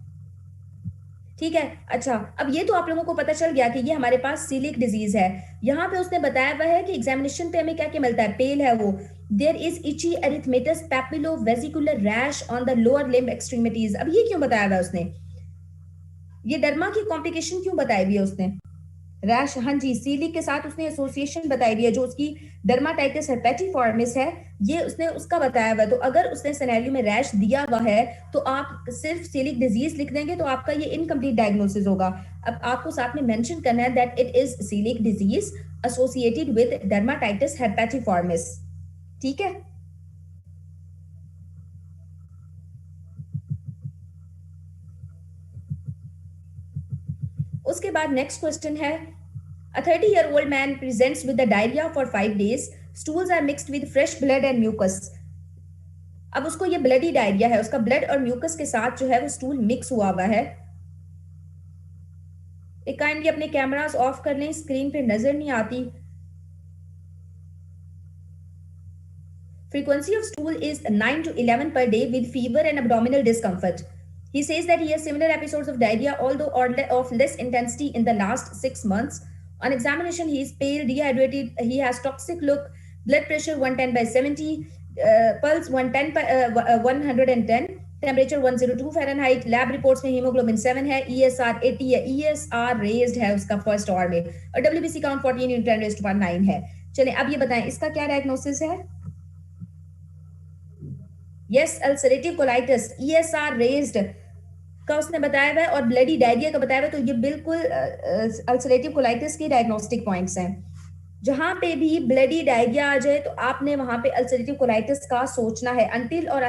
ठीक है, अच्छा अब ये तो आप लोगों को पता चल गया कि ये हमारे पास सीलिक डिजीज है। यहाँ पे उसने बताया हुआ है कि एग्जामिनेशन पे हमें क्या क्या मिलता है, पेल है वो, there is itchy erythematous papulo vesicular rash on the lower limb extremities. अब ये क्यों बताया हुआ है उसने? ये डर्मा की कॉम्प्लिकेशन क्यों बताई हुई है उसने? रैश, हाँ जी, सीलिक के साथ उसने एसोसिएशन बताई दी है, जो उसकी डर्माटाइटिस हेपेटिफॉर्मिस है, ये उसने उसका बताया हुआ है। तो अगर उसने सिनेरियो में रैश दिया हुआ है, तो आप सिर्फ सीलिक डिजीज लिख देंगे तो आपका ये इनकम्प्लीट डायग्नोसिस होगा। अब आपको साथ में मेंशन करना है that it is coeliac disease associated with dermatitis herpetiformis. ठीक है। उसके बाद नेक्स्ट क्वेश्चन है, a 30-year-old man presents with the diarrhea for 5 days. Stools are mixed with fresh blood and mucus. अब उसको ये ब्लडी डायरिया है, उसका ब्लड और म्यूकस के साथ जो है वो स्टूल मिक्स हुआ हुआ है। एक काइंडली अपने कैमरास ऑफ कर लें, स्क्रीन पे नजर नहीं आती। Frequency of stool is 9 to 11 per day with fever and abdominal discomfort. He says that he has similar episodes of diarrhea, although of less intensity in the last 6 months. On examination, he is pale, dehydrated, he has toxic look, blood pressure 110 by 70, pulse 110 by 110, temperature 102 Fahrenheit, lab reports में hemoglobin 7 है, ESR 80 है, ESR raised है उसका first hour में, और WBC count 14 into 10 raised to 9 है। चलें अब ये बताएं इसका क्या डायग्नोसिस है। Yes, ulcerative colitis, ESR raised का उसने बताया हुआ है और ब्लडी डायरिया का बताया हुआ है। तो ये बिल्कुल अल्सरेटिव कोलाइटिस के डायग्नोस्टिक पॉइंट्स हैं। जहां पे भी ब्लडी डायरिया आ जाए तो आपने वहां पे अल्सरेटिव कोलाइटिस का सोचना है, अनटिल और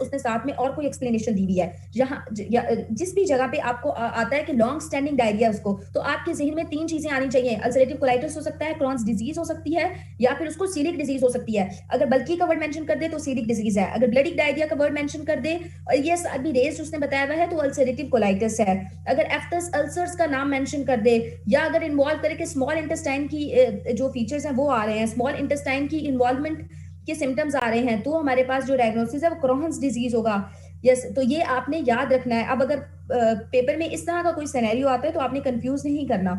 उसने साथ में और कोई एक्सप्लेनेशन दी हुई है। जहां जिस भी जगह पे आपको आता है कि लॉन्ग स्टैंडिंग डायरिया उसको, तो आपके जहन में 3 चीजें आनी चाहिए। अल्सरेटिव कोलाइटिस हो सकता है, क्रॉन्स डिजीज हो सकती है, या फिर उसको सीलिक डिजीज हो सकती है। अगर बल्कि का वर्ड मेंशन कर दे तो सीलिक डिजीज है, अगर ब्लडिक डायरिया का वर्ड मेंशन कर दे और ये अभी रेज उसने बताया हुआ है तो अल्सरेटिव कोलाइटिस है। अगर एफ्टस अल्सर्स का नाम मेंशन कर दे, या अगर इन्वॉल्व करे कि स्मॉल इंटेस्टाइन की जो फीचर्स हैं वो आ रहे हैं, स्मॉल इंटेस्टाइन की इन्वॉल्वमेंट के सिम्टम्स आ रहे हैं, तो हमारे पास जो डायग्नोसिस है वो क्रॉन्स डिजीज होगा। यस, तो ये आपने याद रखना है। अब अगर पेपर में इस तरह का कोई सिनेरियो आता है तो आपने कंफ्यूज नहीं करना।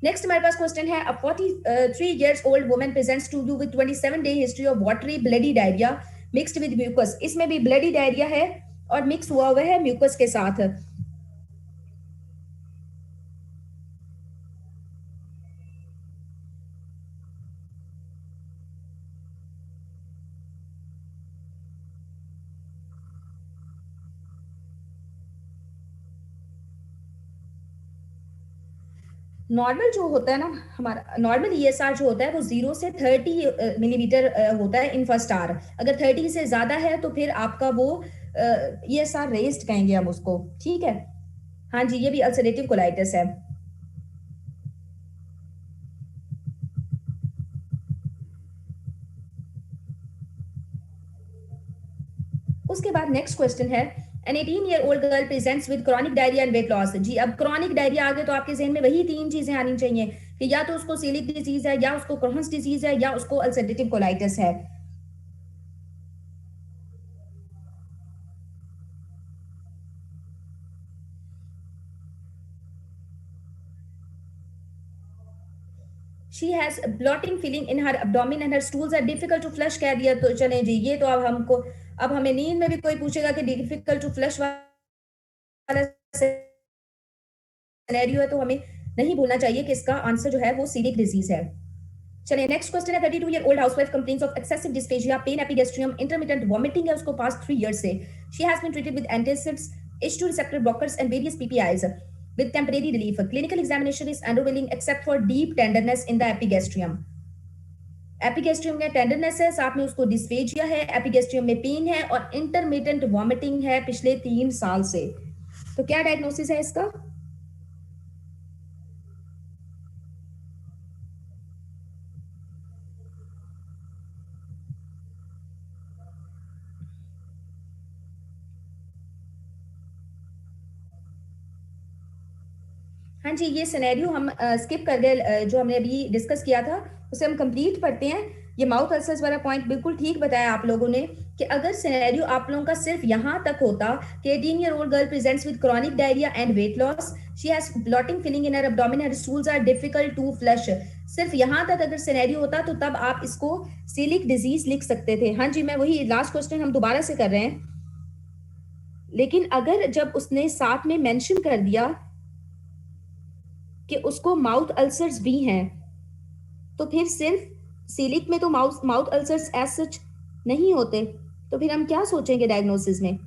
नेक्स्ट हमारे पास क्वेश्चन है, अ 43 years old woman presents to you with 27-day history of watery bloody diarrhea mixed with mucus। इसमें भी ब्लडी डायरिया है और मिक्स हुआ हुआ है म्यूकस के साथ। नॉर्मल जो होता है ना, हमारा नॉर्मल ईएसआर जो होता है वो 0 से 30 मिलीमीटर होता है इन फर्स्ट आवर। अगर 30 से ज्यादा है तो फिर आपका वो ईएसआर रेस्ड कहेंगे हम उसको। ठीक है, हाँ जी, ये भी अल्सरेटिव कोलाइटिस है। उसके बाद नेक्स्ट क्वेश्चन है, an 18-year-old girl presents with chronic diarrhoea and weight loss. जी, अब क्रॉनिक डायरिया आ गया तो आपके जहन में वही 3 चीजें आनी चाहिए कि या तो उसको सीलिक डिजीज है, या उसको क्रॉन्स डिजीज है, या उसको अल्सरेटिव कोलाइटिस है। She has bloating feeling in her abdomen and her stools are difficult to flush कह दिया। तो चलें जी, ये तो अब हमको, अब हमें नींद में भी कोई पूछेगा कि डिफिकल्ट टू फ्लश वाला सिनेरियो है तो हमें नहीं भूलना चाहिए कि इसका आंसर जो है वो सीलिक डिजीज है। चलिए नेक्स्ट क्वेश्चन है, 32-year-old housewife complains of excessive dysphagia, pain, epigastrium, intermittent vomiting है उसको पास्ट 3 years से। She has been treated with antacids, H2 receptor blockers and various PPIs with temporary relief. Clinical examination is unrevealing except for deep tenderness in the epigastrium. Epigastrium में tenderness है, साथ में उसको dysphagia है, epigastrium में pen है और intermittent vomiting है पिछले 3 साल से। तो क्या डायग्नोसिस है इसका? हाँ जी, ये सिनेरियो हम स्किप कर गए, जो हमने अभी डिस्कस किया था उसे हम कंप्लीट पढ़ते हैं। ये माउथ अल्सर्स वाला पॉइंट बिल्कुल ठीक बताया आप लोगों ने कि अगर सिनेरियो आप लोगों का सिर्फ यहाँ तक होता कि 18-year-old girl presents with chronic diarrhoea and weight loss, she has bloating feeling in her abdomen, her stools are difficult to flush, सिर्फ यहाँ तक अगर सिनेरियो होता तो तब आप इसको सीलिक डिजीज लिख सकते थे। हाँ जी, मैं वही लास्ट क्वेश्चन हम दोबारा से कर रहे हैं। लेकिन अगर जब उसने साथ में मेंशन कर दिया कि उसको माउथ अल्सर्स भी हैं, तो फिर सिर्फ सीलिक में तो mouth mouth ulcers as such नहीं होते, तो फिर हम क्या सोचेंगे डायग्नोसिस में?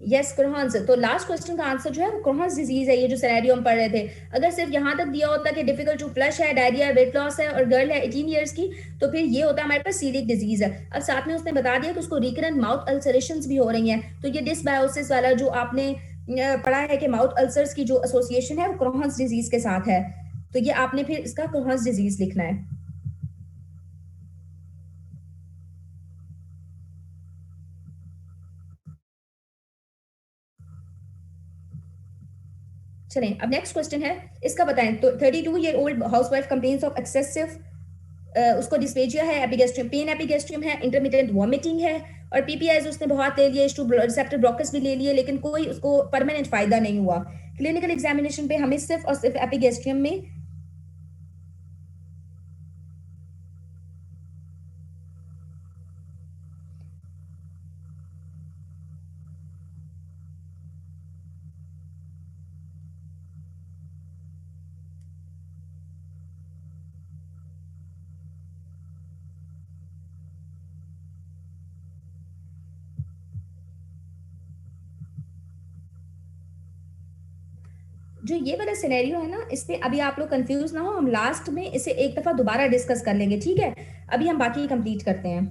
Yes, Crohn's. तो लास्ट क्वेश्चन का आंसर जो है वो क्रॉन्स डिजीज है, ये जो सिनेरियो हम पढ़ रहे थे। अगर सिर्फ यहाँ तक दिया होता कि डिफिकल्ट टू फ्लश है, डायरिया, वेट लॉस है और गर्ल है 18 ईयर्स की, तो फिर ये होता हमारे पास सीलिक डिजीज है। अब साथ में उसने बता दिया कि उसको रिकरेंट माउथ अल्सरेशंस भी हो रही हैं, तो ये डिसबायोसिस वाला जो आपने पढ़ा है कि माउथ अल्सर्स की जो एसोसिएशन है वो क्रॉन्स डिजीज के साथ है, तो ये आपने फिर इसका क्रॉन्स डिजीज लिखना है। चलें, अब नेक्स्ट क्वेश्चन है, इसका बताएं। तो 32-year-old housewife complains of excessive, उसको डिस्पेजिया है, एपिगेस्ट्रियम पेन, एपिगेस्ट्रियम है, इंटरमिटेंट वॉमिटिंग है, और पीपीआईज उसने बहुत ले लिए, रिसेप्टर ब्रोकस भी ले लिए, लेकिन कोई उसको परमानेंट फायदा नहीं हुआ। क्लिनिकल एग्जामिनेशन पे हमें सिर्फ और सिर्फ एपिगेस्ट्रियम में जो ये वाला सिनेरियो है ना, इस पे अभी आप लोग कंफ्यूज ना हो, हम लास्ट में इसे एक दफा दोबारा डिस्कस कर लेंगे, ठीक है? अभी हम बाकी कंप्लीट करते हैं।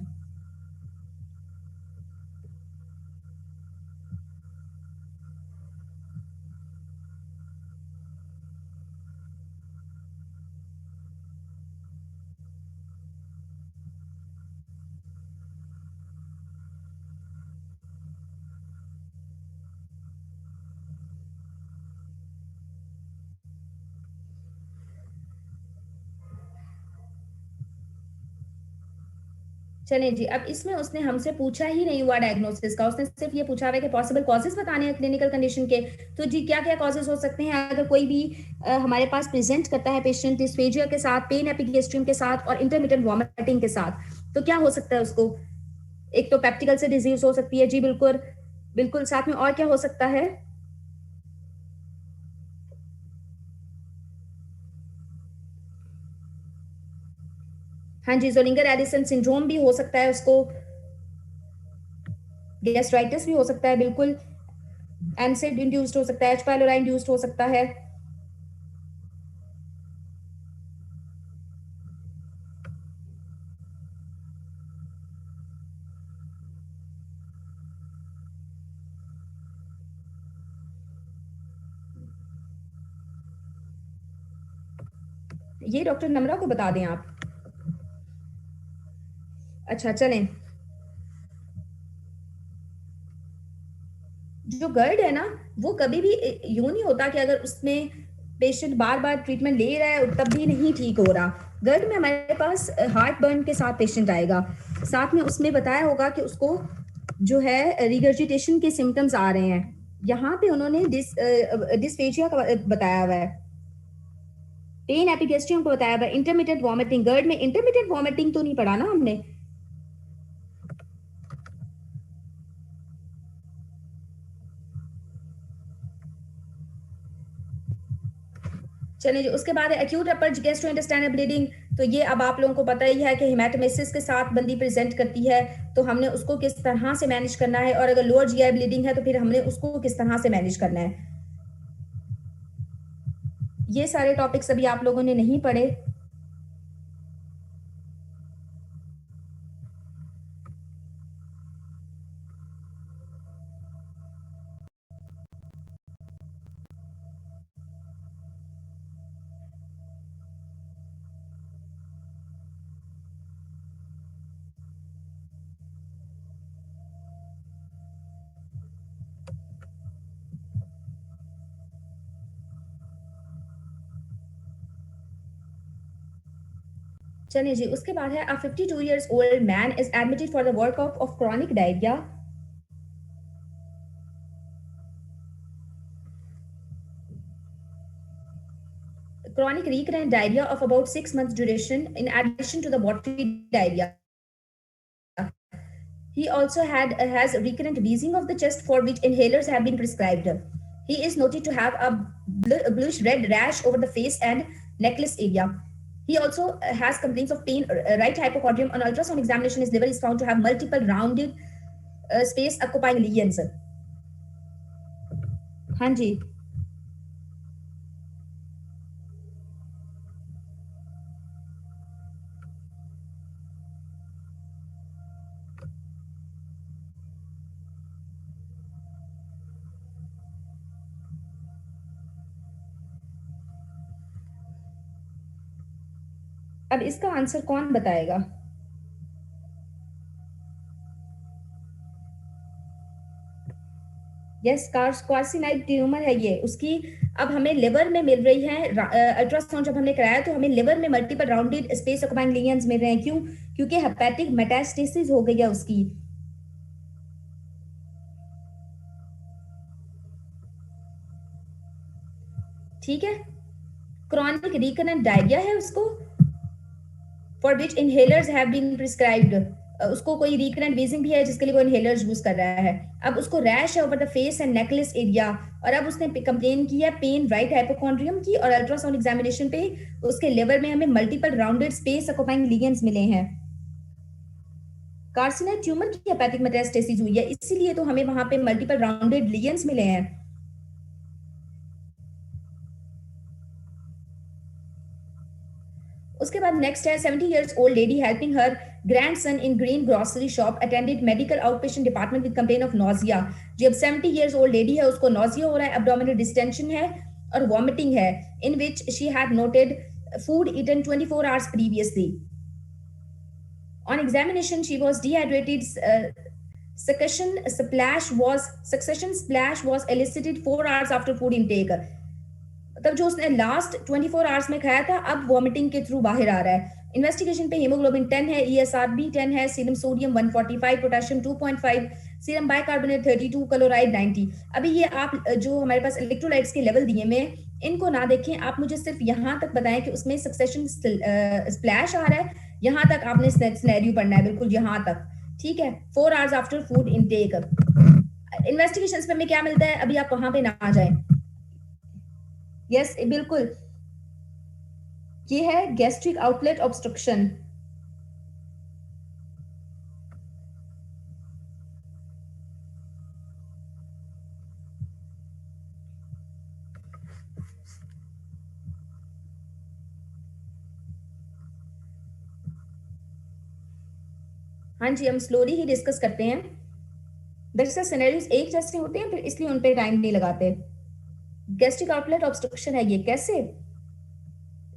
चलें जी, अब इसमें उसने हमसे पूछा ही नहीं हुआ डायग्नोसिस का, उसने सिर्फ ये पूछा हुआ है कि पॉसिबल कॉजेस बताने हैं क्लिनिकल कंडीशन के। तो जी क्या क्या कॉजेस हो सकते हैं? अगर कोई भी हमारे पास प्रेजेंट करता है पेशेंट डिस्फेजिया के साथ, पेन एपिगेस्ट्रियम के साथ और इंटरमिटेंट वॉमिटिंग के साथ, तो क्या हो सकता है उसको? एक तो पेप्टिकल से डिजीज हो सकती है जी, बिल्कुल बिल्कुल। साथ में और क्या हो सकता है? हाँ जी, जोलिंगर एडिसन सिंड्रोम भी हो सकता है उसको, गैस्ट्राइटिस भी हो सकता है बिल्कुल, एनसेड इंड्यूस्ड हो सकता है, एच पाइलोरी इंड्यूस्ड हो सकता है। ये डॉक्टर नम्रा को बता दें आप। अच्छा चलें, जो गर्ड है ना, वो कभी भी यूं नहीं होता कि अगर उसमें पेशेंट बार बार ट्रीटमेंट ले रहा है तब भी नहीं ठीक हो रहा। गर्ड में हमारे पास हार्ट बर्न के साथ पेशेंट आएगा, साथ में उसमें बताया होगा कि उसको जो है रिगर्जिटेशन के सिम्टम्स आ रहे हैं। यहाँ पे उन्होंने डिस्फेजिया का बताया हुआ है, पेन एपिगेस्ट्रियम को बताया हुआ है, इंटरमिटेंट वॉमिटिंग। गर्ड में इंटरमिटेंट वॉमिटिंग तो नहीं पढ़ा ना हमने? चलिए जी, उसके बाद है एक्यूट अपर गैस्ट्रोइंटेस्टाइनल ब्लीडिंग। तो ये अब आप लोगों को पता ही है कि हेमाटोमेसिस के साथ बंदी प्रेजेंट करती है, तो हमने उसको किस तरह से मैनेज करना है, और अगर लोअर जीआई ब्लीडिंग है तो फिर हमने उसको किस तरह से मैनेज करना है। ये सारे टॉपिक्स अभी आप लोगों ने नहीं पढ़े। चलिए जी, उसके बाद है अ 52 years old man is admitted for the workup of chronic diarrhea। chronic recurrent diarrhea of about 6 months duration in addition to the watery diarrhea. He also has recurrent wheezing of the chest for which inhalers have been prescribed. He is noted to have a bluish red rash over the face and necklace area. He also has complaints of pain, right hypochondrium. On ultrasound examination, his liver is found to have multiple rounded space occupying lesions. हाँ जी. अब इसका answer कौन बताएगा? Yes, कार्सिनाइड tumour है ये उसकी. अब हमें लिवर में मिल रही है. अल्ट्रासाउंड जब हमने कराया तो हमें लिवर में multiple rounded space occupying lesions मिल रहे हैं. क्यों? क्योंकि हेपेटिक मेटास्टेसिस हो गई है उसकी. ठीक है. क्रॉनिक रिकरेंट डायरिया है उसको, for which inhalers have been prescribed. उसको कोई रिकरेंट वीजिंग भी है जिसके लिए वो इनहेलर्स यूज कर रहा है. अब उसको रैश है over the face and necklace area. और अब उसने कंप्लेन की है पेन राइट हाइपोकॉन्ड्रियम की. और अल्ट्रासाउंड एग्जामिनेशन पे उसके लिवर में हमें multiple rounded space occupying lesions मिले हैं. कार्सिनोइड ट्यूमर की हेपेटिक मेटास्टेसिस हुई है, इसीलिए तो हमें वहां पे मल्टीपल राउंडेड लीजन्स मिले हैं. उसके बाद नेक्स्ट है 70 years old lady helping her grandson in green grocery shop attended medical outpatient department with complaint of nausea. जब 70 years old lady है उसको nausea हो रहा है, abdominal distension है और vomiting है, in which she had noted food eaten 24 hours previously. On examination she was dehydrated. Succession splash was elicited 4 hours after food intake. तब जो उसने लास्ट 24 आवर्स में खाया था अब वॉमिटिंग के थ्रू बाहर आ रहा है. इन्वेस्टिगेशन पे हीमोग्लोबिन 10 है, ESRB 10 है, serum sodium 145, potassium 2.5, serum bicarbonate 32, chloride 90. अभी ये आप जो हमारे पास इलेक्ट्रोलाइट्स के लेवल दिए में इनको ना देखें, आप मुझे सिर्फ यहाँ तक बताएं कि उसमें सक्सेशन स्प्लैश आ रहा है. यहाँ तक आपने सिनेरियो पढ़ना है, बिल्कुल यहाँ तक. ठीक है. 4 hours after food intake. Investigations में हमें क्या मिलता है, अभी आप वहां पे ना आ जाएं. यस, बिल्कुल. ये है गैस्ट्रिक आउटलेट ऑब्स्ट्रक्शन. हाँ जी, हम स्लोली ही डिस्कस करते हैं. दरअसल सिनेरियोस एक जैसे होते हैं, फिर इसलिए उन पे टाइम नहीं लगाते. गैस्ट्रिक आउटलेट ऑब्स्ट्रक्शन है ये. कैसे?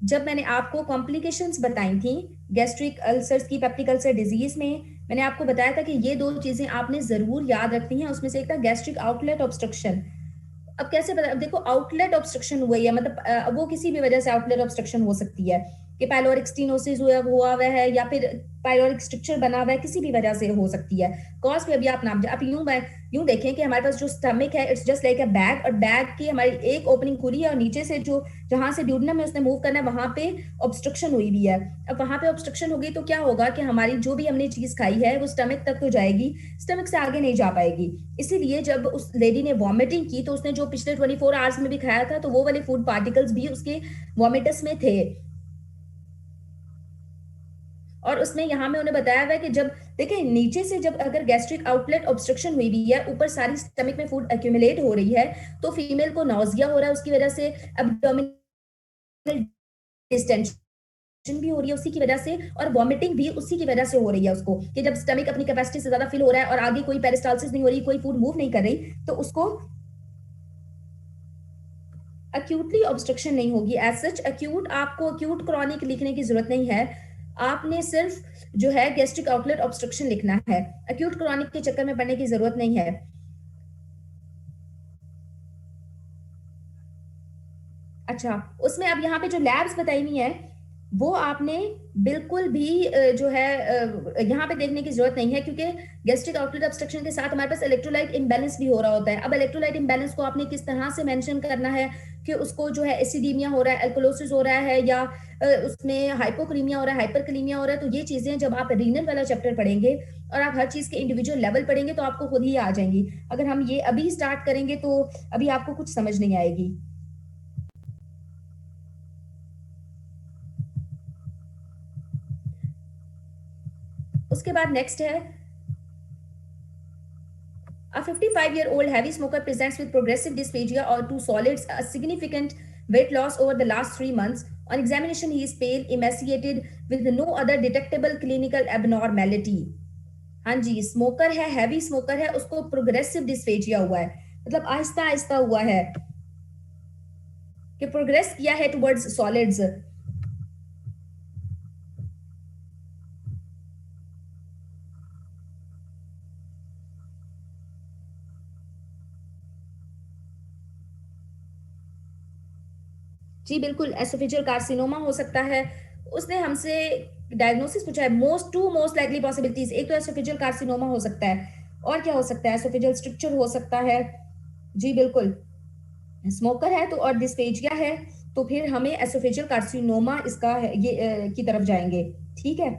जब मैंने आपको कॉम्प्लिकेशंस बताई थी गैस्ट्रिक अल्सर्स की, पेप्टिक अल्सर डिजीज में, मैंने आपको बताया था कि ये दो चीजें आपने जरूर याद रखनी है. उसमें से एक था गैस्ट्रिक आउटलेट ऑब्स्ट्रक्शन. अब कैसे बता, अब देखो आउटलेट ऑब्स्ट्रक्शन हुई है, मतलब वो किसी भी वजह से आउटलेट ऑब्स्ट्रक्शन हो सकती है कि पाइलोरिक स्टेनोसिस हुआ हुआ है या फिर पाइलोरिक स्ट्रक्चर बना हुआ है, किसी भी वजह से हो सकती है. कॉज पे अभी आप नाम आप यूं देखें कि हमारे पास जो स्टमक है it's just like a bag, और बैग की हमारी एक ओपनिंग खुली है और नीचे से जो जहां से ड्यूडेनम में उसने मूव करना है वहां पे ऑब्स्ट्रक्शन हुई हुई है. अब वहां पे ऑब्स्ट्रक्शन होगी तो क्या होगा कि हमारी जो भी हमने चीज खाई है वो स्टमक तक तो जाएगी, स्टमक से आगे नहीं जा पाएगी. इसीलिए जब उस लेडी ने वॉमिटिंग की तो उसने जो पिछले 24 आवर्स में भी खाया था तो वो वाले फूड पार्टिकल्स भी उसके वॉमिटस में थे. और उसमें यहाँ में उन्हें बताया हुआ है कि जब देखिए नीचे से जब अगर गैस्ट्रिक आउटलेट ऑब्स्ट्रक्शन हुई भी है, ऊपर सारी स्टमक में फूड एक्यूमुलेट हो रही है, तो फीमेल को नॉजिया हो रहा है, उसकी वजह से एब्डोमिनल डिस्टेंशन भी हो रही है उसी की वजह से, और वॉमिटिंग भी उसी की वजह से हो रही है उसको, कि जब स्टमक अपनी कैपेसिटी से ज्यादा फिल हो रहा है और आगे कोई पेरिस्टाल्सिस नहीं हो रही, कोई फूड मूव नहीं कर रही, तो उसको अक्यूटली ऑब्स्ट्रक्शन नहीं होगी. एज सच अक्यूट, आपको अक्यूट क्रॉनिक लिखने की जरूरत नहीं है, आपने सिर्फ जो है गैस्ट्रिक आउटलेट ऑब्स्ट्रक्शन लिखना है. अक्यूट क्रॉनिक के चक्कर में पढ़ने की जरूरत नहीं है. अच्छा, उसमें अब यहाँ पे जो लैब्स बताई हुई है, वो आपने बिल्कुल भी जो है यहाँ पे देखने की जरूरत नहीं है, क्योंकि गैस्ट्रिक आउटलेट ऑब्स्ट्रक्शन के साथ हमारे पास इलेक्ट्रोलाइट इम्बैलेंस भी हो रहा होता है। अब इलेक्ट्रोलाइट इम्बैलेंस को आपने किस तरह से मेंशन करना है कि उसको जो है एसिडीमिया हो रहा है, एल्कोलोसिस हो रहा है, या उसमें हाइपोक्रीमिया हो रहा है, हाइपरकलीमिया हो रहा है, तो ये चीजें जब आप रीनल वाला चैप्टर पढ़ेंगे और आप हर चीज के इंडिविजुअल लेवल पढ़ेंगे तो आपको खुद ही आ जाएंगी। अगर हम ये अभी स्टार्ट करेंगे तो अभी आपको कुछ समझ नहीं आएगी। उसके बाद नेक्स्ट है, a 55-year-old heavy smoker presents with progressive dysphagia or to solids, a significant weight loss over the last 3 months. On examination, he is pale, emaciated, with no other detectable clinical abnormality. हाँ जी, smoker है, heavy smoker है, उसको progressive dysphagia हुआ है, मतलब आहिस्ता आहिस्ता हुआ है कि प्रोग्रेस किया है टुवर्ड्स सॉलिड्स। जी बिल्कुल, एसोफेजियल कार्सिनोमा हो सकता है। उसने हमसे डायग्नोसिस पूछा है, मोस्ट लाइकली पॉसिबिलिटीज, एक तो एसोफेजियल कार्सिनोमा हो सकता है, और क्या हो सकता है, एसोफेजियल स्ट्रक्चर हो सकता है। जी बिल्कुल, स्मोकर है तो और डिस्फेजिया है, तो फिर हमें एसोफेजियल कार्सिनोमा इसका ये की तरफ जाएंगे। ठीक है,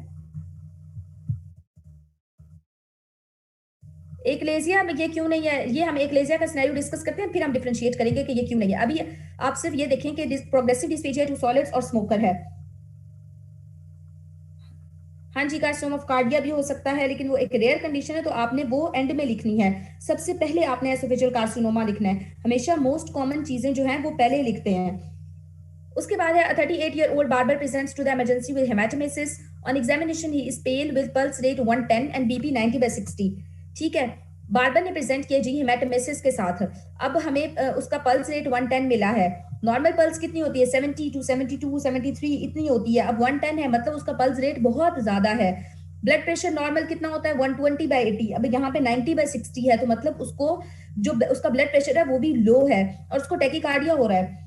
एकलेजिया में ये क्यों नहीं है, ये हम एकलेजिया का सिनेरियो डिस्कस करते हैं, फिर हम डिफरेंशिएट करेंगे कि ये क्यों नहीं है। अभी आप सिर्फ ये देखें कि प्रोग्रेसिव डिस्फेजिया टू सॉलिड्स और स्मोकर है। हाँ जी, कार्सिनोमा ऑफ कार्डिया भी हो सकता है, लेकिन वो एक रेयर कंडीशन है, तो आपने वो एंड में लिखनी है। सबसे पहले आपने एसोफेजियल कार्सिनोमा लिखना है, हमेशा मोस्ट कॉमन चीजें जो हैं वो पहले लिखते हैं। उसके बाद है, 38-year-old barber presents to the emergency with hematemesis. On examination, he is pale with pulse rate 110 and BP 90/60. ठीक है, बार्बर ने प्रेजेंट किया जी हेमाटोमेसिस के साथ। अब हमें उसका पल्स रेट 110 मिला है। नॉर्मल पल्स कितनी होती है, 72, 72, 73 इतनी होती है। अब 110 है, मतलब उसका पल्स रेट बहुत ज्यादा है। ब्लड प्रेशर नॉर्मल कितना होता है, 120/80। अब यहाँ पे 90/60 है, तो मतलब उसको जो उसका ब्लड प्रेशर है वो भी लो है और उसको टेकिकार्डिया हो रहा है।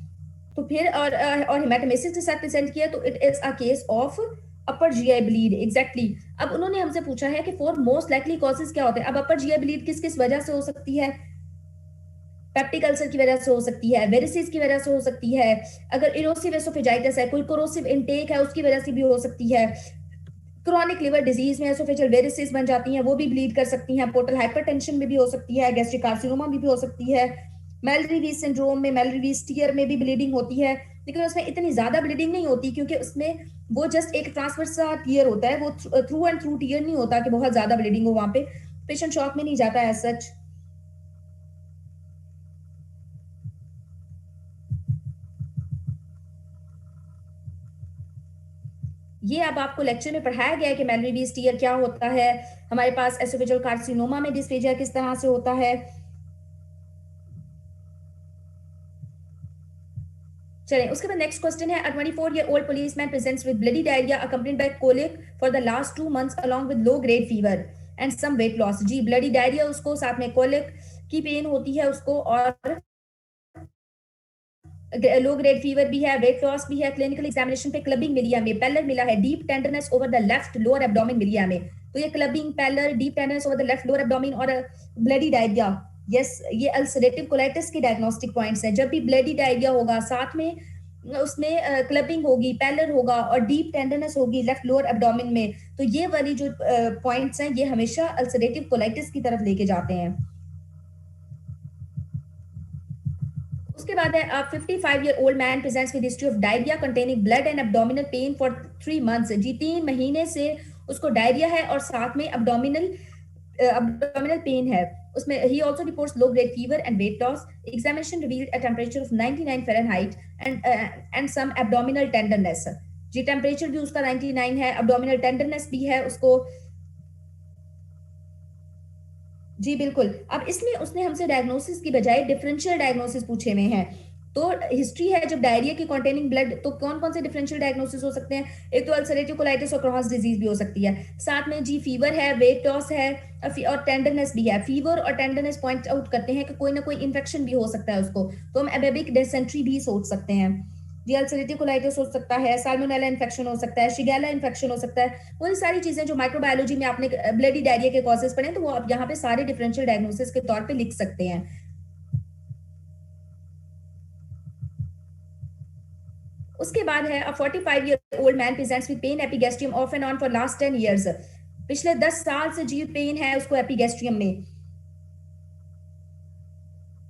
तो फिर और हेमाटोमेसिस के साथ प्रेजेंट किया, तो it is a case of upper GI bleed. Exactly, अब उन्होंने हमसे पूछा है कि फॉर मोस्ट लाइकली कॉजेज क्या होते हैं। अब अपर जीआई ब्लीड किस किस वजह से हो सकती है, पेप्टिक अल्सर की वजह से हो सकती है, वेरिसिस की वजह से हो सकती है, अगर इरोसिव एसोफेजाइटिस है, कोई कोरोसिव इनटेक है, उसकी वजह से भी हो सकती है। क्रॉनिक लिवर डिजीज में एसोफेजियल वेरिसिस बन जाती हैं, वो भी ब्लीड कर सकती हैं। पोर्टल हाइपरटेंशन में भी हो सकती है, गैस्ट्रिक कार्सिनोमा में भी हो सकती है। मेलरी सिंड्रोम में, मेलरी टीयर में भी ब्लीडिंग होती है, लेकिन उसमें इतनी ज्यादा ब्लीडिंग नहीं होती, क्योंकि उसमें वो जस्ट एक ट्रांसवर्स टीयर होता है, वो थ्रू एंड थ्रू टीयर नहीं होता कि बहुत ज्यादा ब्लीडिंग हो। वहां पे पेशेंट शॉक में नहीं जाता है सच। ये अब आपको लेक्चर में पढ़ाया गया है कि मेलरी टीयर क्या होता है, हमारे पास एसोफेजियल कार्सिनोमा में डिस्फेजिया किस तरह से होता है। चलें, उसके बाद नेक्स्ट क्वेश्चन है, a 24-year-old policeman presents with bloody diarrhea accompanied by colic for the last 2 months along with low grade fever and some weight loss। जी, ब्लडी डायरिया उसको, साथ में कोलिक की पेन होती है उसको, और लो ग्रेड फीवर भी है, वेट लॉस भी है। क्लिनिकल एग्जामिनेशन पे क्लबिंग मिली है हमें, पैलर मिला है, deep tenderness over the left lower abdomen मिली है हमें। तो ये clubbing, pallor, deep tenderness over the left lower abdomen और ब्लडी डायरिया, यस, ये अल्सरेटिव कोलाइटिस के डायग्नोस्टिक पॉइंट्स हैं। जब भी ब्लडी डायरिया होगा, साथ में उसमें क्लबिंग होगी, पैलर होगा और डीप टेंडरनेस होगी लेफ्ट लोअर एब्डोमेन में, तो ये वाली जो पॉइंट्स हैं ये हमेशा अल्सरेटिव कोलाइटिस की तरफ लेके जाते हैं। उसके बाद है, 55-year-old man presents with history of diarrhea containing blood and abdominal pain for 3 months। जी, 3 महीने से उसको डायरिया है और साथ में abdominal पेन है। उसमें he also reports low grade fever and weight loss। Examination revealed a temperature of 99 Fahrenheit and some abdominal tenderness। जी, टेम्परेचर भी उसका 99 है, abdominal tenderness भी है उसको। जी बिल्कुल, अब इसमें उसने हमसे डायग्नोसिस की बजाय डिफरेंशियल डायग्नोसिस पूछे हुए हैं। तो हिस्ट्री है जब डायरिया की कंटेनिंग ब्लड, तो कौन कौन से डिफरेंशियल डायग्नोसिस हो सकते हैं, एक तो अल्सरेटिव कोलाइटिस और क्रॉस डिजीज भी हो सकती है। साथ में जी फीवर है, वेट लॉस है और टेंडरनेस भी है। फीवर और टेंडरनेस पॉइंट आउट करते हैं कि कोई ना कोई इन्फेक्शन भी हो सकता है उसको, तो हम एबेबिक डिसेंट्री भी सोच सकते हैं। जी अल्सरेटिव कोलाइटिस हो सकता है, साल्मोनेला इन्फेक्शन हो सकता है, शिगेल्ला इन्फेक्शन हो सकता है। वो ये सारी चीज़ें जो माइक्रोबायोलॉजी में आपने ब्लडी डायरिया के कॉजेज़ पढ़े हैं, तो वो आप यहाँ पे सारे डिफरेंशियल डायग्नोसिस के तौर पे लिख सकते हैं। उसके बाद है, a 45 year old man presents with pain epigastrium off and on for last 10 years. पिछले 10 साल से जी पेन है उसको एपिगैस्ट्रियम में।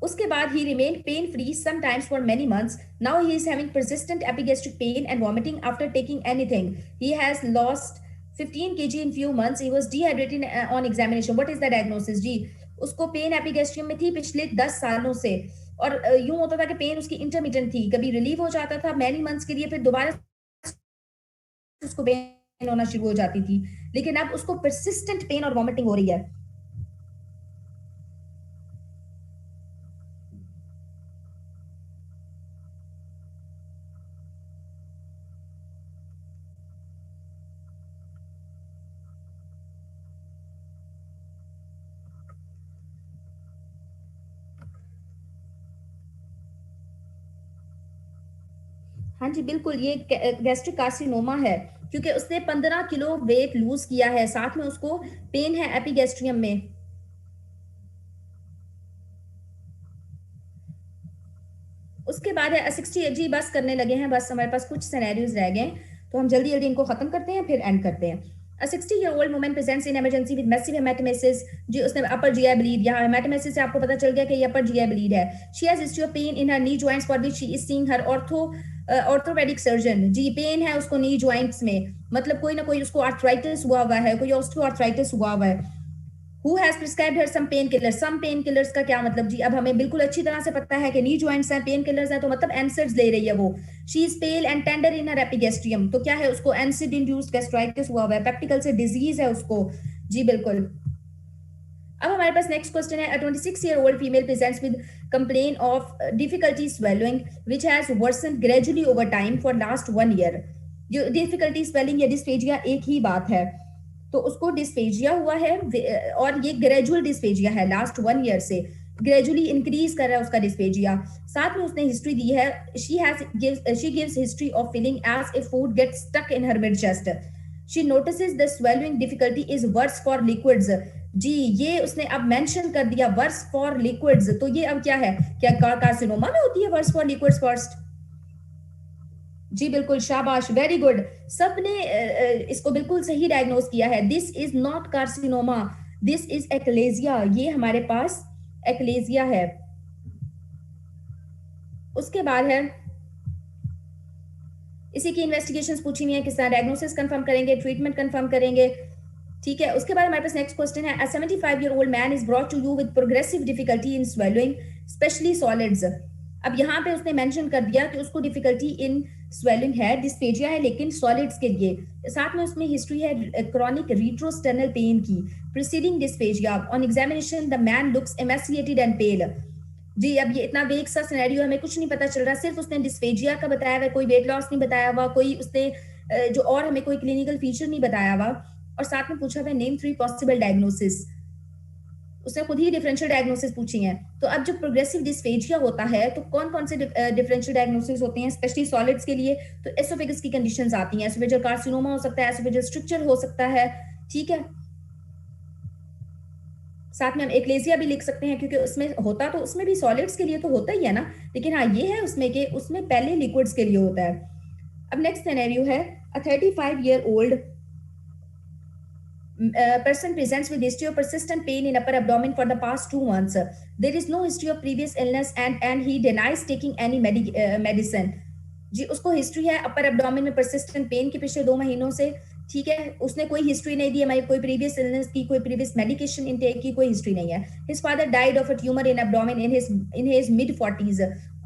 उसके बाद he remained pain free sometimes for many months. Now he is having persistent epigastric pain and vomiting after taking anything. He has lost 15 kg in few months. He was dehydrated on examination. What is the diagnosis? जी उसको pen epigastrium में थी पिछले 10 सालों से, और यूं होता था कि पेन उसकी इंटरमिटेंट थी, कभी रिलीव हो जाता था मैनी मंथ्स के लिए, फिर दोबारा उसको पेन होना शुरू हो जाती थी, लेकिन अब उसको परसिस्टेंट पेन और वॉमिटिंग हो रही है। हाँ जी, बिल्कुल, ये गैस्ट्रिक कार्सिनोमा है, क्योंकि उसने 15 किलो वेट लूज़ किया है, साथ में उसको पेन है एपिगैस्ट्रियम में। उसके बाद है 60 जी बस करने लगे हैं, बस हमारे पास कुछ सिनेरियोज़ रह गए हैं, तो हम जल्दी-जल्दी इनको खत्म करते हैं, फिर एंड करते हैं। A 60 year old woman presents in emergency with massive haematemesis. जी, उसने अपर जीआई ब्लीड, यहाँ हेमाटोमेसिस से आपको पता चल गया कि ये अपर जीआई ब्लीड है। She has history of pain in her knee joints for which she is seeing her orthopaedic surgeon. जी, पेन है उसको नी जॉइंट्स में, मतलब कोई ना कोई उसको आर्थराइटिस हुआ हुआ है, कोई ऑस्टियोआर्थराइटिस हुआ हुआ है। Who has prescribed her some pain killers का क्या मतलब? जी, अब हमें बिल्कुल अच्छी तरह से पता है कि नी जॉइंट्स हैं, पेन किलर्स हैं, तो मतलब एनसेड्स ले रही है वो। She is pale and tender in her epigastrium, तो क्या है उसको एनसिड इंड्यूस्ड गैस्ट्राइटिस हुआ हुआ है, पेप्टिकल से डिजीज है उसको। जी बिल्कुल। अब हमारे पास नेक्स्ट क्वेश्चन है, 26 year old female presents with complain of difficulty swelling which has worsen gradually over time for last 1 year. जो डिफिकल्टी स्वेलिंग या डिस्फेजिया एक ही बात है, तो उसको डिस्फेजिया हुआ है, और ये ग्रेजुअल डिस्फेजिया है, लास्ट 1 ईयर से ग्रेजुअली इंक्रीज कर रहा है उसका डिस्फेजिया। साथ में उसने हिस्ट्री दी है, she gives history of feeling as a food gets stuck in her mid chest. She notices the swelling difficulty is worse for liquids. जी, ये उसने अब मेंशन कर दिया, वर्स फॉर लिक्विड्स, तो ये अब क्या है, क्या कार्सिनोमा में होती है वर्स फॉर लिक्विड्स फर्स्ट? जी बिल्कुल, शाबाश, वेरी गुड। सबने इसको बिल्कुल सही डायग्नोज किया है। This is not carcinoma, this is achalasia. ये हमारे पास एक्लेजिया है। उसके बाद है, इसी की इन्वेस्टिगेशंस पूछी हुई है, किस तरह डायग्नोसिस कंफर्म करेंगे, ट्रीटमेंट कंफर्म करेंगे। ठीक है, उसके बाद हमारे पास नेक्स्ट क्वेश्चन है, 75 year old man is brought to you with progressive difficulty in swelling specially solids. अब यहाँ पे उसने मेंशन कर दिया कि उसको डिफिकल्टी इन स्वेलिंग है, डिस्पेजिया है, लेकिन सॉलिड्स के लिए। साथ में उसमें हिस्ट्री है क्रॉनिक रिट्रोस्टर्नल पेन की preceding dyspepsia. On examination the man looks emaciated and pale. जी, अब ये इतना वेग सा सिनेरियो, हमें कुछ नहीं पता चल रहा, सिर्फ उसने डिस्फेजिया का बताया हुआ, कोई वेट लॉस नहीं बताया हुआ, कोई उसने जो और हमें कोई क्लिनिकल फीचर नहीं बताया हुआ, और साथ में पूछा हुआ नेम 3 पॉसिबल डायग्नोसिस। उसने खुद ही डिफरेंशियल डायग्नोसिस पूछी हैं। तो अब जब प्रोग्रेसिव डिस्फेजिया होता है, तो कौन-कौन से डिफरेंशियल डायग्नोसिस होते हैं, स्पेशली सॉलिड्स के लिए? तो एसोफेगस की कंडीशंस आती हैं, एसोफेजियल कार्सिनोमा हो सकता है, एसोफेजियल स्ट्रक्चर हो सकता है, ठीक है? साथ में हम एक्लेसिया भी लिख सकते हैं, क्योंकि उसमें होता तो उसमें भी सॉलिड्स के लिए तो होता ही है ना, लेकिन हाँ ये है उसमें कि उसमें पहले लिक्विड्स के लिए होता है। अब नेक्स्ट सिनेरियो है, अ 35 year old person presents with history of persistent pain in upper abdomen for the past 2 months. There is no history of previous illness and he denies taking any medicine. जी, उसको history है upper abdomen में persistent pen के पिछले 2 महीनों से, ठीक है? उसने कोई हिस्ट्री नहीं दी हमारी, कोई प्रीवियस इलनेस की, कोई प्रीवियस मेडिकेशन इनटेक की, कोई हिस्ट्री नहीं है। His father died of a tumour in abdomen in his mid 40s।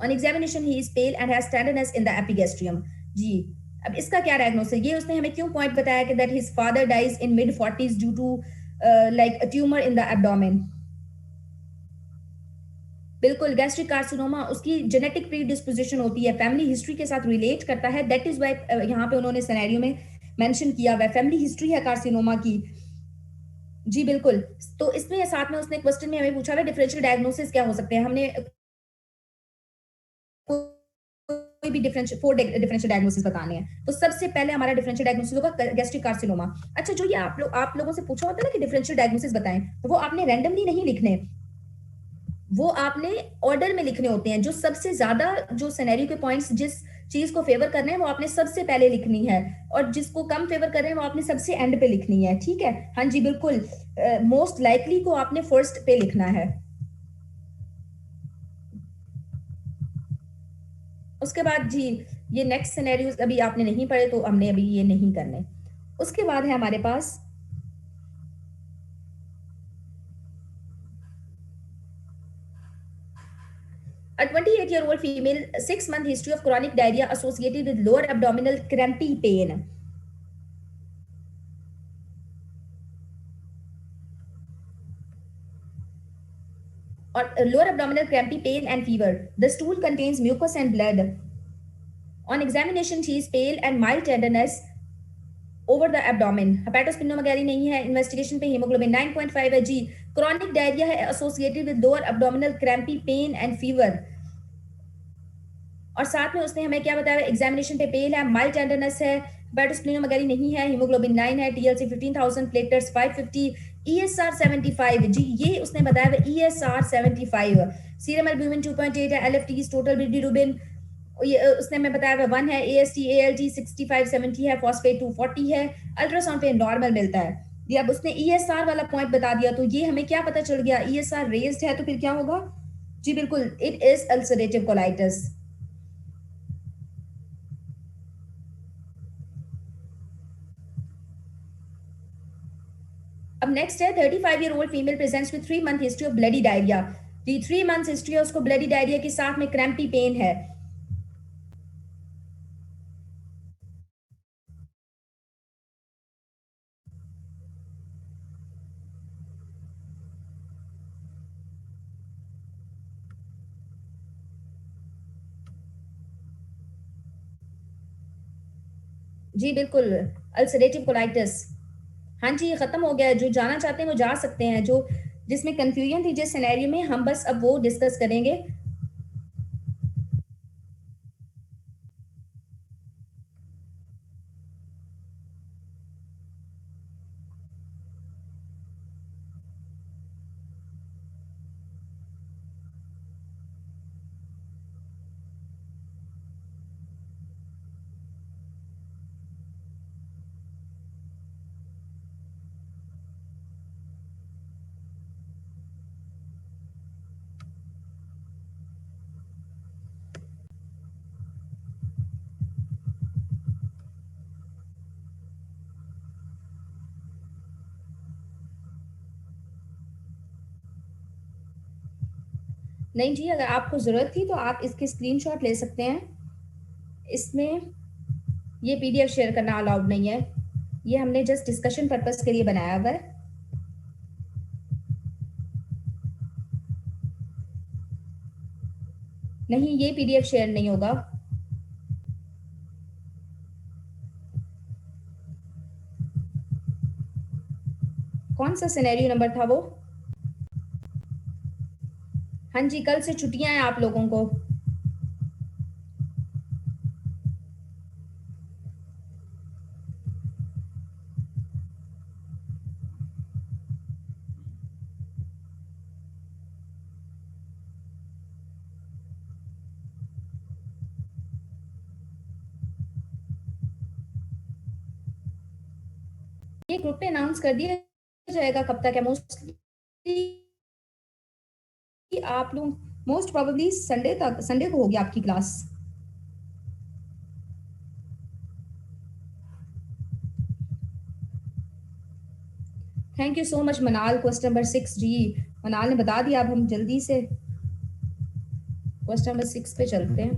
On examination he is pale and has tenderness in the epigastrium. जी, अब इसका क्या डायग्नोसिस है? ये उसने हमें क्यों पॉइंट बताया कि that his father dies in mid 40s due to like a tumour in the abdomen. बिल्कुल, गैस्ट्रिक कार्सिनोमा उसकी जेनेटिक प्रीडिस्पोजिशन होती है, फैमिली हिस्ट्री के साथ रिलेट करता है, दैट इज व्हाई यहाँ पे उन्होंने सिनेरियो में मेंशन किया हुआ है, फैमिली हिस्ट्री है कार्सिनोमा की। जी बिल्कुल, तो इसमें साथ में उसने क्वेश्चन में हमें पूछा था डिफरेंशियल डायग्नोसिस क्या हो सकते हैं, हमने कोई भी फोर डिफरेंशियल डायग्नोसिस बताने हैं, तो सबसे पहले हमारा डिफरेंशियल डायग्नोसिस होगा गैस्ट्रिक कार्सिनोमा। अच्छा, जो ये आप लोगों से पूछा होता है ना कि डिफरेंशियल डायग्नोसिस बताएं, तो वो आपने रैंडमली नहीं लिखने, वो आपने ऑर्डर में लिखने होते हैं। जो सबसे ज्यादा जो सिनेरियो के पॉइंट्स जिस चीज को फेवर कर रहे हैं वो आपने सबसे पहले लिखनी है, और जिसको कम फेवर कर रहे हैं वो आपने सबसे एंड पे लिखनी है। ठीक है, हाँ जी बिल्कुल, मोस्ट लाइकली को आपने फर्स्ट पे लिखना है। उसके बाद जी ये नेक्स्ट सिनेरियोस अभी आपने नहीं पढ़े तो हमने अभी ये नहीं करने। उसके बाद है हमारे पास a 28-year-old female, 6-month history of chronic diarrhea associated with lower abdominal crampy pain. Or lower abdominal crampy pain and fever. The stool contains mucus and blood. On examination, she is pale and mild tenderness over the abdomen. हेपेटोस्प्लिनोमेगाली नहीं है। Investigation पे haemoglobin 9.5 है जी। Chronic diarrhoea है associated with lower abdominal crampy pain and fever. और साथ में उसने हमें क्या बताया, एग्जामिनेशन पे पेल है, माइल्ड टेंडरनेस है, हेपेटोस्प्लिनोमेगाली नहीं है, हीमोग्लोबिन 9 है, टीएलसी 15,000, प्लेटलेट्स 550, ईएसआर 75 जी, ये उसने बताया ईएसआर 75, सीरम एल्ब्यूमिन 2.8 है, एलएफटीज टोटल बिलिरुबिन ये उसने हमें बताया 1 है, एएसटी एएलटी 65 70 है, फॉस्फेट 240 है, अल्ट्रासाउंड पे नॉर्मल मिलता है। ये अब उसने ईएसआर वाला पॉइंट बता दिया, तो ये हमें क्या पता चल गया, ईएसआर रेज्ड है तो फिर क्या होगा जी, बिल्कुल इट इज अल्सरेटिव कोलाइटिस। अब नेक्स्ट है 35-year-old female presents with 3-month history of bloody diarrhoea. The 3 months history है उसको ब्लडी डायरिया के साथ में क्रैम्पी पेन है। जी बिल्कुल, अल्सरेटिव कोलाइटिस। हाँ जी, खत्म हो गया है। जो जाना चाहते हैं वो जा सकते हैं। जो जिसमें कंफ्यूजन थी जिस सिनेरियो में, हम बस अब वो डिस्कस करेंगे। नहीं जी, अगर आपको जरूरत थी तो आप इसके स्क्रीनशॉट ले सकते हैं। इसमें ये पीडीएफ शेयर करना अलाउड नहीं है, ये हमने जस्ट डिस्कशन पर्पस के लिए बनाया हुआ है। नहीं, ये पीडीएफ शेयर नहीं होगा। कौन सा सिनेरियो नंबर था वो? हाँ जी, कल से छुट्टियां हैं आप लोगों को। ये ग्रुप पे अनाउंस कर दिया जाएगा कब तक है। मोस्टली आप लोग मोस्ट प्रोबेबली संडे तक, संडे को होगी आपकी class. Thank you so much मनाल। क्वेश्चन नंबर 6 जी, मनाल ने बता दिया। अब हम जल्दी से क्वेश्चन नंबर 6 पे चलते हैं।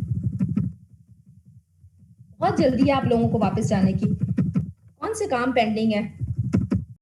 बहुत जल्दी है आप लोगों को वापस जाने की। कौन से काम पेंडिंग है?